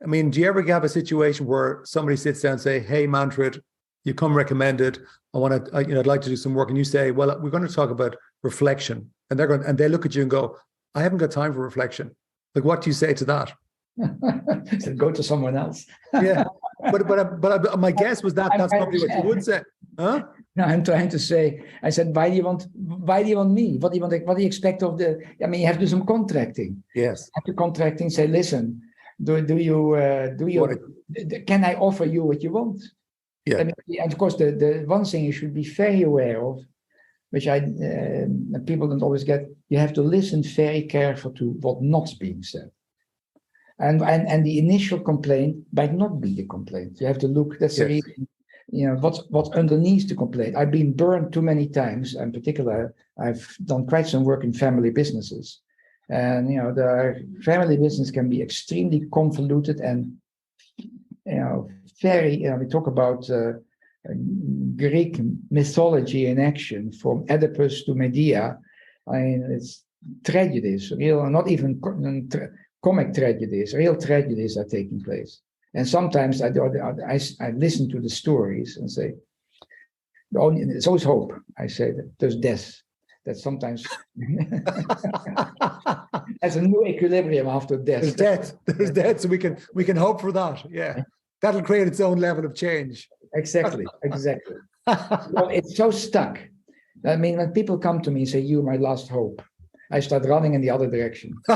I mean, do you ever have a situation where somebody sits down and say, "Hey, Manfred, you come recommended. I'd like to do some work," and you say, "Well, we're going to talk about reflection," and they look at you and go, "I haven't got time for reflection." Like, what do you say to that? So go to someone else. Yeah, but my guess was that's probably what you would say, huh? No, I'm trying to say. I said, why do you want me? What do you expect of the? I mean, you have to do some contracting. Yes. After contracting, say, listen. Do you can I offer you what you want? Yeah. And of course, the one thing you should be very aware of, which people don't always get, you have to listen very careful to what not being said. And the initial complaint might not be the complaint. You have to look, that's the reason, what's underneath the complaint. I've been burned too many times. In particular, I've done quite some work in family businesses. And the family business can be extremely convoluted and very. We talk about Greek mythology in action, from Oedipus to Medea. I mean, it's tragedies, real, not even comic tragedies. Real tragedies are taking place. And sometimes I listen to the stories and say, "There's always hope." I say that there's death. That sometimes there's a new equilibrium after death. There's death, so we can hope for that. Yeah, that'll create its own level of change. Exactly. Well, it's so stuck. I mean, when people come to me and say, "You're my last hope," I start running in the other direction. You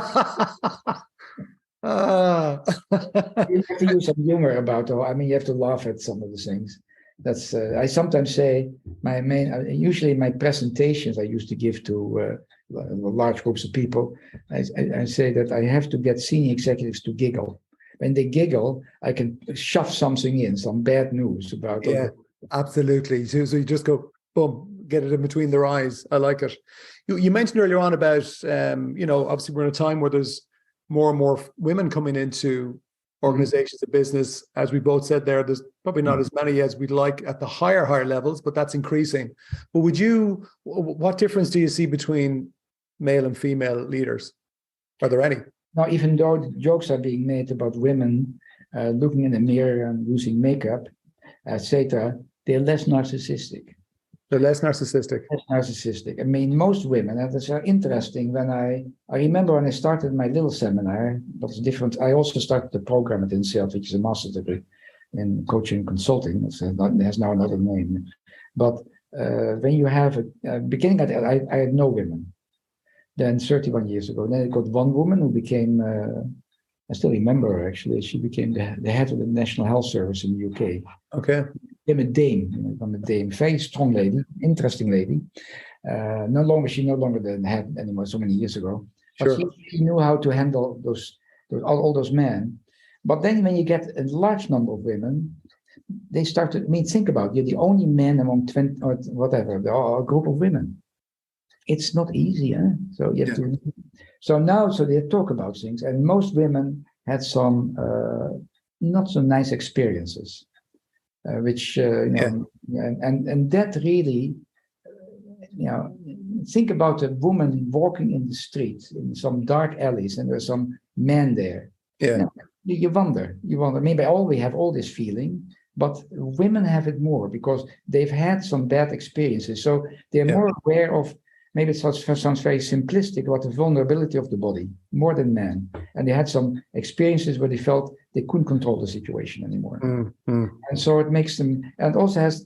have to use some humor about it. I mean, you have to laugh at some of the things. That's I sometimes say usually my presentations I used to give to large groups of people. I say that I have to get senior executives to giggle. When they giggle, I can shove something in, some bad news about. Yeah, absolutely. So you just go, boom, get it in between their eyes. I like it. You mentioned earlier on about obviously we're in a time where there's more and more women coming into organizations of business. As we both said there's probably not as many as we'd like at the higher levels, but that's increasing. But what difference do you see between male and female leaders? Are there any? Now, even though jokes are being made about women looking in the mirror and using makeup, etc., they're less narcissistic. They're less narcissistic. Less narcissistic. I mean, most women, and that's interesting. When I remember when I started my little seminar, that's different. I also started the program at INSEAD, which is a master's degree in coaching and consulting. It has now another name. But when you have beginning at I had no women. Then 31 years ago, then I got one woman who became. I still remember her, actually. She became the head of the National Health Service in the UK. Okay. Became a dame, very strong lady, interesting lady. She no longer the head anymore, so many years ago. But Sure. she knew how to handle all those men. But then when you get a large number of women, they start to, think about it, you're the only man among 20 or whatever, there are a group of women. It's not easy, huh? So you have to. So they talk about things, and most women had some not so nice experiences, which and that really, think about a woman walking in the street in some dark alleys, and there's some man there. Yeah. You wonder. Maybe we have all this feeling, but women have it more because they've had some bad experiences, so they're more aware of. Maybe it sounds very simplistic about the vulnerability of the body more than men. And they had some experiences where they felt they couldn't control the situation anymore. Mm-hmm. And so it makes them, and it also has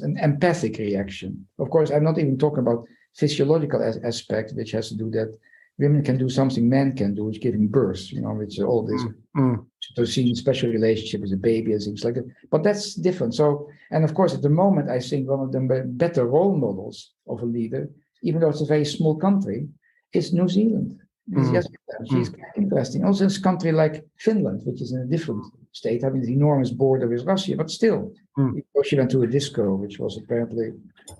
an empathic reaction. Of course, I'm not even talking about physiological aspect, which has to do that women can do something men can do, is giving birth, which is all this to see special relationship with a baby and things like that. But that's different. So, and of course, at the moment, I think one of the better role models of a leader, even though it's a very small country, is New Zealand. Yes, she's quite interesting. Also, it's a country like Finland, which is in a different state, having the enormous border with Russia, but still, she went to a disco, which was apparently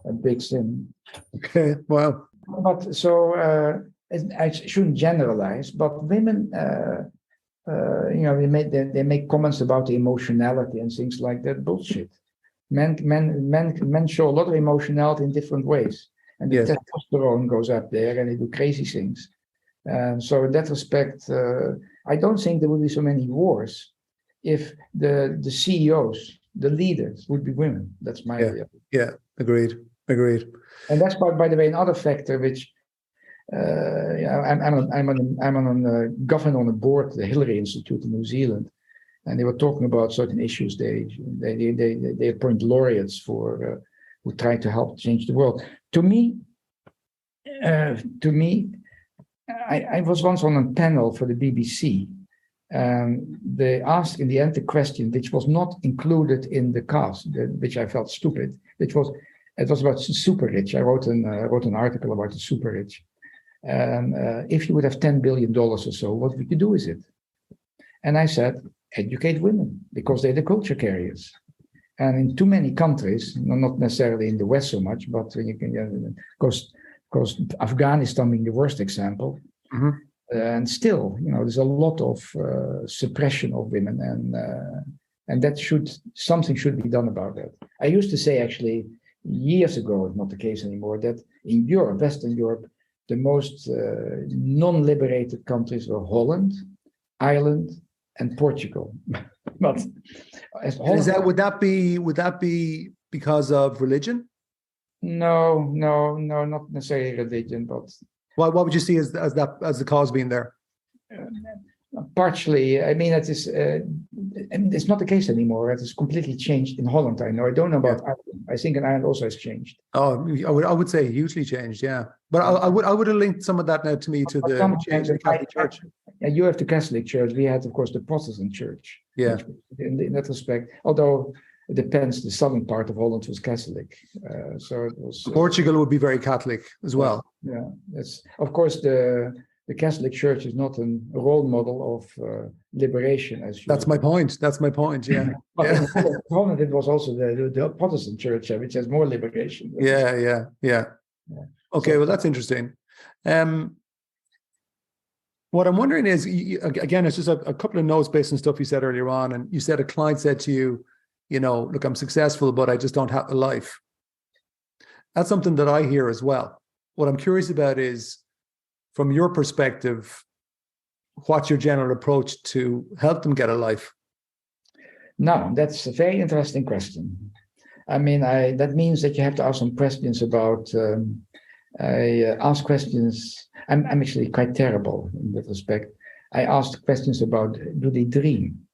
a big sin. Okay, wow. But so I shouldn't generalize, but women, they make comments about the emotionality and things like that. Bullshit. Men show a lot of emotionality in different ways, and the testosterone goes up there, and they do crazy things. So in that respect, I don't think there would be so many wars if the CEOs, the leaders, would be women. That's my idea. Yeah, agreed. And that's by the way another factor which I'm on governor on a board, the Hillary Institute in New Zealand, and they were talking about certain issues. They appoint laureates for who try to help change the world. To me, I was once on a panel for the BBC. They asked in the end the question, which was not included in the cast, which I felt stupid. It was about super rich. I wrote an article about the super rich. If you would have $10 billion or so, what would you do with it? And I said, educate women, because they're the culture carriers. And in too many countries, not necessarily in the West so much, but when you can, because Afghanistan being the worst example, and still, there's a lot of suppression of women, and that something should be done about that. I used to say actually years ago, it's not the case anymore, that in Europe, Western Europe, the most non-liberated countries were Holland, Ireland, and Portugal. But Holland, would that be because of religion? No, not necessarily religion, but what would you see as the cause being there? Partially, I mean, it's not the case anymore. It is completely changed in Holland. I know. I don't know about Ireland. I think in Ireland also has changed. Oh, I would say hugely changed. Yeah, but I would have linked some of that now to the change in the Catholic Church. And you have the Catholic Church. We had, of course, the Protestant Church. Yeah. In that respect, although it depends, the southern part of Holland was Catholic, so it was. Portugal would be very Catholic as well. Yeah, that's of course the Catholic Church is not a role model of liberation, as you. That's my point. Yeah. But in Holland, it was also the Protestant Church, which has more liberation. Yeah. Okay, well, that's interesting. What I'm wondering is, again, it's just a couple of notes based on stuff you said earlier on, and you said a client said to you, look, I'm successful, but I just don't have a life. That's something that I hear as well. What I'm curious about is, from your perspective, what's your general approach to help them get a life? No, that's a very interesting question. I mean, that means that you have to ask some questions about. I ask questions. I'm actually quite terrible in that respect. I asked questions about: do they dream?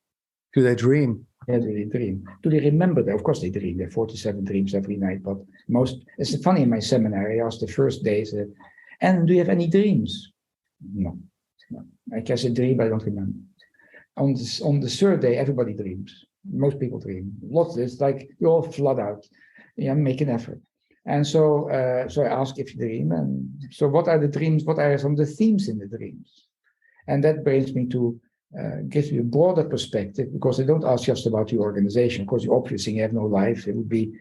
Do they dream? Yeah, do they dream? Do they remember that? Of course they dream. There are 47 dreams every night, but it's funny in my seminar, I asked the first days, and do you have any dreams? No. I guess I dream, but I don't remember. On the third day, everybody dreams. Most people dream. Lots. It's like you all flood out. Make an effort. And so I ask if you dream, and so what are the dreams? What are some of the themes in the dreams? And that brings me to give you a broader perspective, because they don't ask just about your organization. Of course, you obviously have no life. It would be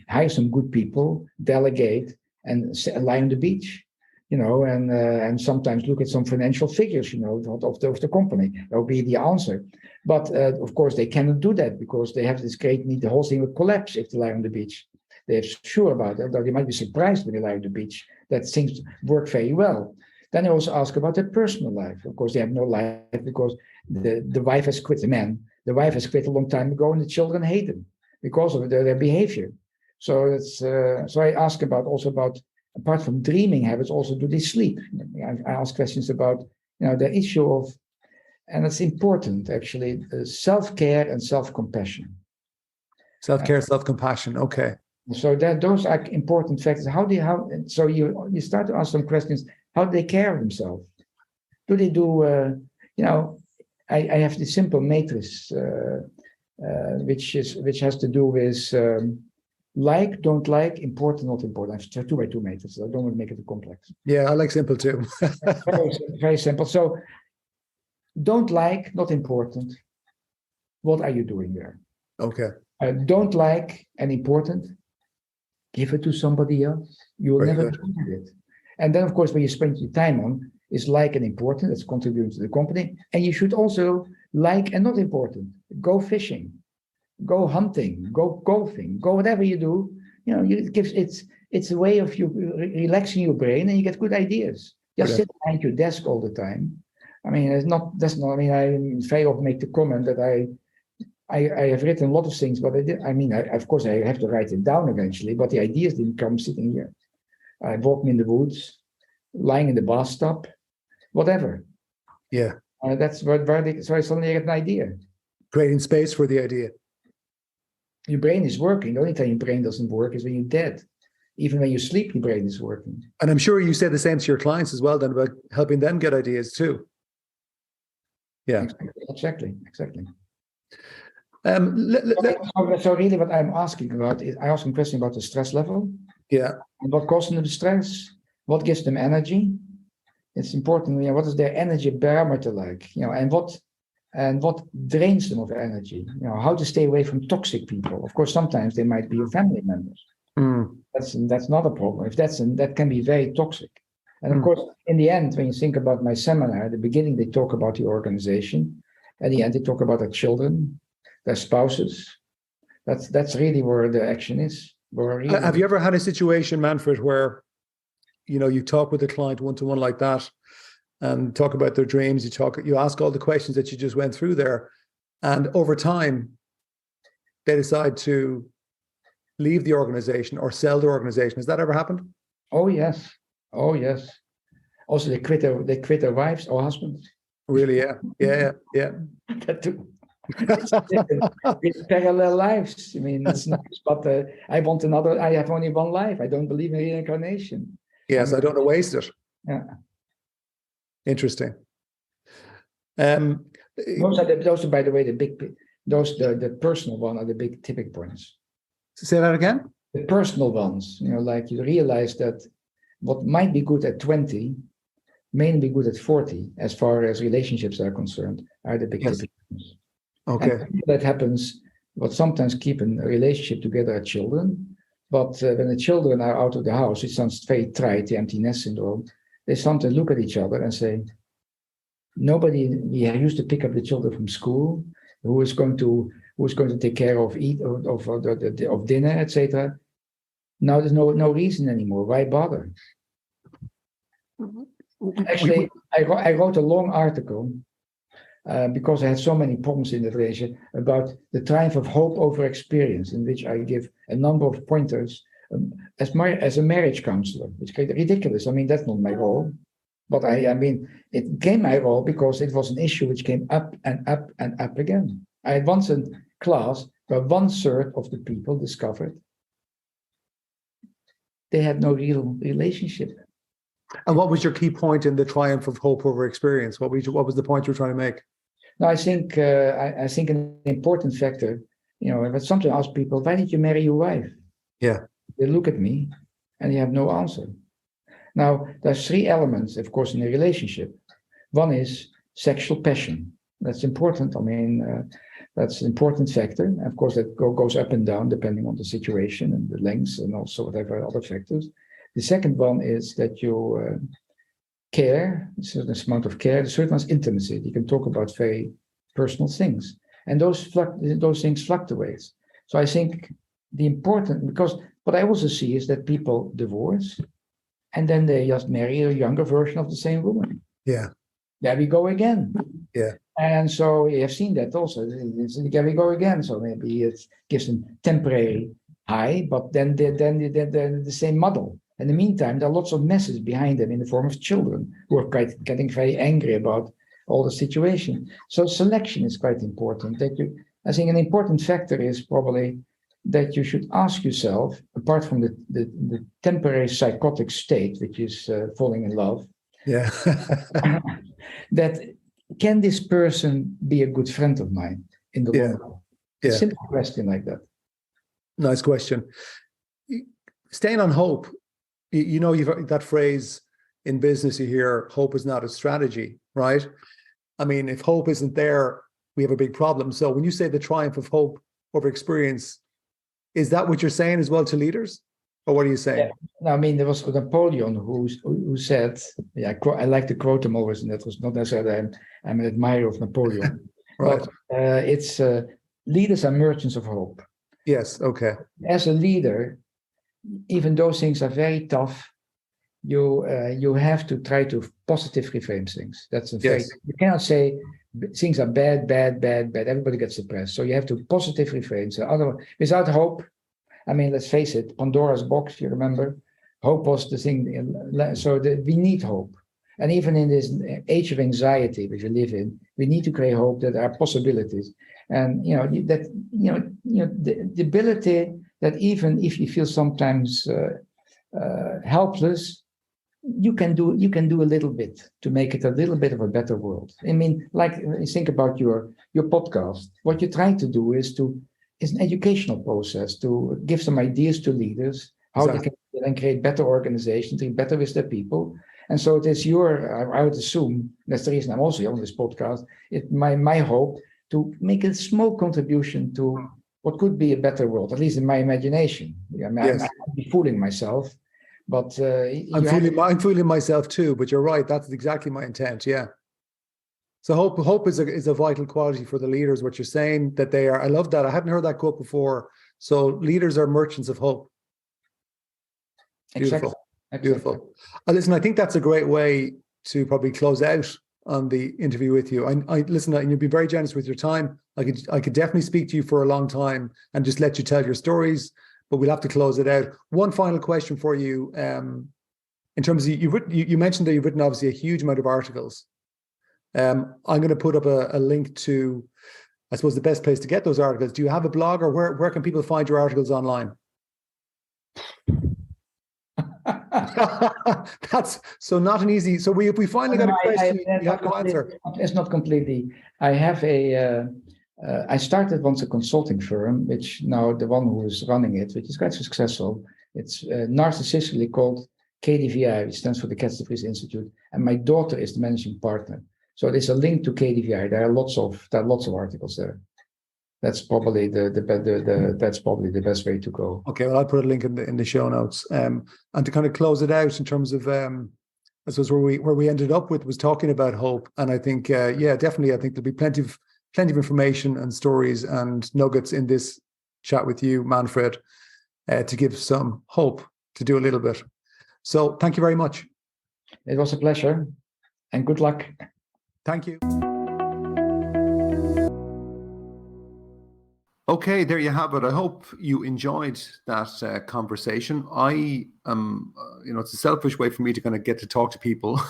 hire some good people, delegate, and lie on the beach, and sometimes look at some financial figures, of the company. That would be the answer. But of course, they cannot do that because they have this great need. The whole thing would collapse if they lie on the beach. They're sure about it, although they might be surprised when they lie on the beach that things work very well. Then they also ask about their personal life. Of course, they have no life because the wife has quit. The man, the wife has quit a long time ago, and the children hate them because of their behavior. So so I ask also about, apart from dreaming habits, also do they sleep? I ask questions about the issue of, and it's important actually, self-care and self-compassion. Self-care, self-compassion. Okay. So those are important factors. So you start to ask some questions. How do they care of themselves? Do they do, I have this simple matrix, which has to do with like, don't like, important, not important. I have 2x2 matrix. I don't want to make it too complex. Yeah, I like simple too. Very simple. So don't like, not important. What are you doing there? Okay. Don't like and important, give it to somebody else. You will Very never good. change it. And then, of course, when you spend your time on is like and important, that's contributing to the company. And you should also like and not important. Go fishing, go hunting, go golfing, go whatever you do. It's a way of you relaxing your brain, and you get good ideas. Just sit behind your desk all the time. I mean, I very often make the comment that I have written a lot of things, but of course, I have to write it down eventually, but the ideas didn't come sitting here. I walked in the woods, lying in the bathtub, whatever. Yeah. That's so I suddenly get an idea. Creating space for the idea. Your brain is working. The only time your brain doesn't work is when you're dead. Even when you sleep, your brain is working. And I'm sure you say the same to your clients as well, then, about helping them get ideas too. Yeah. Exactly. So really what I'm asking about is, I ask a question about the stress level. Yeah. And what causes them stress? What gives them energy? It's important, what is their energy barometer like? And what drains them of energy? How to stay away from toxic people. Of course, sometimes they might be your family members. That's not a problem. If that can be very toxic. And of course, in the end, when you think about my seminar, at the beginning they talk about the organization. At the end, they talk about their children, their spouses. That's really where the action is. Have you ever had a situation, Manfred, where you talk with a client one-to-one like that and talk about their dreams, you ask all the questions that you just went through there, and over time they decide to leave the organization or sell the organization? Has that ever happened? Oh yes. Also, they quit their wives or husbands. Really? Yeah. That too. It's parallel lives. I mean, it's nice, but I have only one life. I don't believe in reincarnation. Yes, I don't want to waste it. Yeah. Interesting. Those are, by the way, the personal one are the big tipping points. Say that again? The personal ones, like you realize that what might be good at 20 may not be good at 40, as far as relationships are concerned, are the big tipping points. Okay. And that happens, what sometimes keep a relationship together are children, but when the children are out of the house, it sounds very trite, the empty nest syndrome, they sometimes look at each other and say, we used to pick up the children from school, who is going to take care of dinner, etc. Now there's no reason anymore. Why bother? Actually, I wrote a long article because I had so many problems in the relationship about the triumph of hope over experience, in which I give a number of pointers as a marriage counselor. It's ridiculous. I mean, that's not my role. But it became my role because it was an issue which came up and up and up again. I had once a class where 1/3 of the people discovered they had no real relationship. And what was your key point in the triumph of hope over experience? What was the point you were trying to make? No, I think an important factor, but sometimes I ask people, why did you marry your wife? Yeah. They look at me and they have no answer. Now, there's 3 elements, of course, in a relationship. One is sexual passion. That's important. I mean, that's an important factor. Of course, that goes up and down depending on the situation and the length and also whatever other factors. The second one is that you care, a certain amount of care. The third one is intimacy. You can talk about very personal things. And those things fluctuate. So I think because what I also see is that people divorce and then they just marry a younger version of the same woman. Yeah. There we go again. Yeah. And so you have seen that also. There we go again. So maybe it gives them temporary high, but then the same model. In the meantime, there are lots of messes behind them in the form of children who are getting very angry about all the situation. So selection is quite important. I think an important factor is probably that you should ask yourself, apart from the temporary psychotic state, which is falling in love, Yeah. that can this person be a good friend of mine in the long run? A Yeah. simple question like that. Nice question. Staying on hope, you know, you've that phrase in business, you hear hope is not a strategy, right? I mean, if hope isn't there, we have a big problem. So when you say the triumph of hope over experience, is that what you're saying as well to leaders? Or what are you saying? Yeah. I mean, there was Napoleon who said, I like to quote him always, and that was not necessarily I'm an admirer of Napoleon, Right. but it's leaders are merchants of hope. Yes. Okay. As a leader, even though things are very tough, you have to try to positively frame things. That's a very, you cannot say things are bad. Everybody gets depressed. So you have to positively frame. So otherwise, without hope, I mean, let's face it, Pandora's box, you remember? Hope was the thing. So we need hope. And even in this age of anxiety which we live in, we need to create hope that there are possibilities. And, the ability that even if you feel sometimes helpless, you can do a little bit to make it a little bit of a better world. I mean, like think about your podcast. What you try to do is an educational process to give some ideas to leaders how they can then create better organizations, be better with their people. And so it is I would assume that's the reason I'm also on this podcast. My hope to make a small contribution to what could be a better world, at least in my imagination. I mean, I might be fooling myself. But I'm fooling myself too, but you're right. That's exactly my intent. Yeah. So hope is a vital quality for the leaders. What you're saying that they are. I love that. I hadn't heard that quote before. So leaders are merchants of hope. Beautiful. Exactly. Beautiful. Listen, I think that's a great way to probably close out on the interview with you. I listen, and you've been very generous with your time. I could definitely speak to you for a long time and just let you tell your stories. But we'll have to close it out. One final question for you. In terms of you mentioned that you've written obviously a huge amount of articles. I'm going to put up a link to, I suppose, the best place to get those articles. Do you have a blog, or where can people find your articles online? That's so not an easy. So if we finally got a question, you have to answer. It's not completely. I have I started once a consulting firm, which now the one who is running it, which is quite successful. It's narcissistically called KDVI, which stands for the Kets de Vries Institute, and my daughter is the managing partner. So there's a link to KDVI. There are lots of articles there. That's probably that's probably the best way to go. Okay, well, I'll put a link in the show notes. And to kind of close it out in terms of I suppose where we ended up with was talking about hope. And I think definitely I think there'll be plenty of information and stories and nuggets in this chat with you, Manfred, to give some hope to do a little bit. So thank you very much. It was a pleasure, and good luck. Thank you. Okay, there you have it. I hope you enjoyed that conversation. I am, it's a selfish way for me to kind of get to talk to people,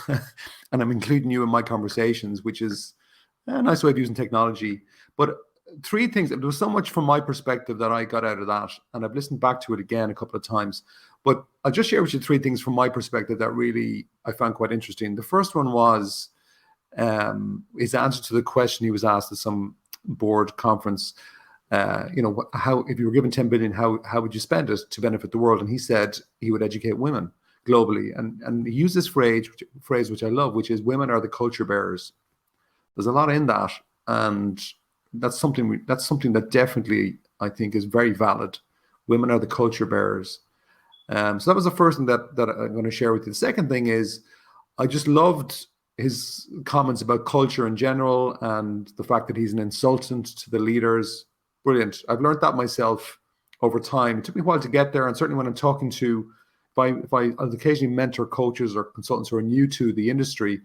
and I'm including you in my conversations, which is a nice way of using technology. But three things, there was so much from my perspective that I got out of that, and I've listened back to it again a couple of times. But I'll just share with you three things from my perspective that really I found quite interesting. The first one was his answer to the question he was asked at some board conference. How, if you were given 10 billion, how would you spend it to benefit the world? And he said he would educate women globally. And he used this phrase which I love, which is women are the culture bearers. There's a lot in that. And that's something that definitely I think is very valid. Women are the culture bearers. So that was the first thing that I'm going to share with you. The second thing is I just loved his comments about culture in general and the fact that he's an insultant to the leaders. Brilliant. I've learned that myself over time. It took me a while to get there. And certainly when I'm talking to, if I occasionally mentor coaches or consultants who are new to the industry,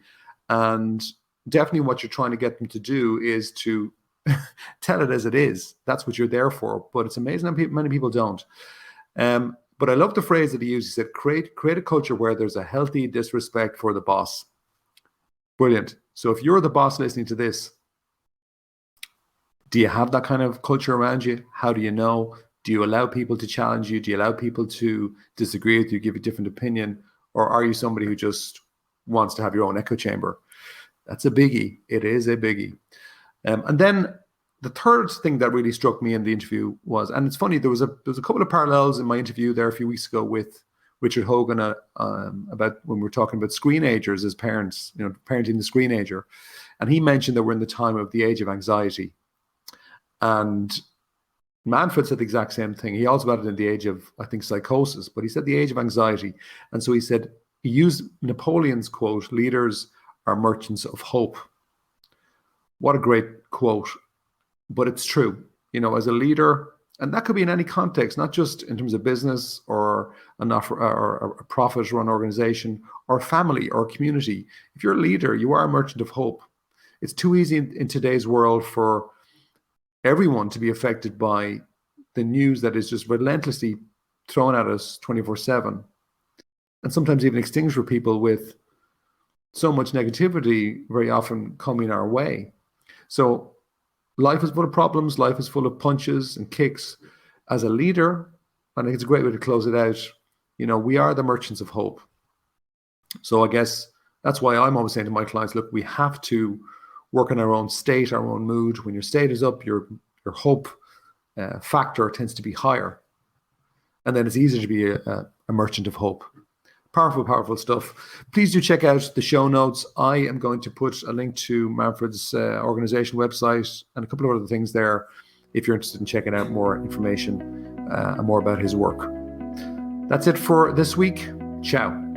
and definitely what you're trying to get them to do is to tell it as it is. That's what you're there for. But it's amazing how many people don't. But I love the phrase that he used. He said, create a culture where there's a healthy disrespect for the boss. Brilliant. So if you're the boss listening to this, do you have that kind of culture around you? How do you know? Do you allow people to challenge you? Do you allow people to disagree with you, give a different opinion? Or are you somebody who just wants to have your own echo chamber. That's a biggie. It is a biggie. And then the third thing that really struck me in the interview was, and it's funny, there was a couple of parallels in my interview there a few weeks ago with Richard Hogan about when we were talking about screenagers as parents, parenting the screenager. And he mentioned that we're in the time of the age of anxiety. And Manfred said the exact same thing. He also had it in the age of, I think, psychosis, but he said the age of anxiety. And so he said, he used Napoleon's quote, "Leaders are merchants of hope." What a great quote. But it's true. As a leader, and that could be in any context, not just in terms of business or a profit-run organization or family or community. If you're a leader, you are a merchant of hope. It's too easy in today's world for everyone to be affected by the news that is just relentlessly thrown at us 24/7, and sometimes even extinguish people with so much negativity very often coming our way. So life is full of problems, life is full of punches and kicks. As a leader, I think it's a great way to close it out, we are the merchants of hope. So I guess that's why I'm always saying to my clients, look, we have to work on our own state, our own mood. When your state is up, your hope factor tends to be higher. And then it's easier to be a merchant of hope. Powerful, powerful stuff. Please do check out the show notes. I am going to put a link to Manfred's organization website and a couple of other things there if you're interested in checking out more information and more about his work. That's it for this week. Ciao.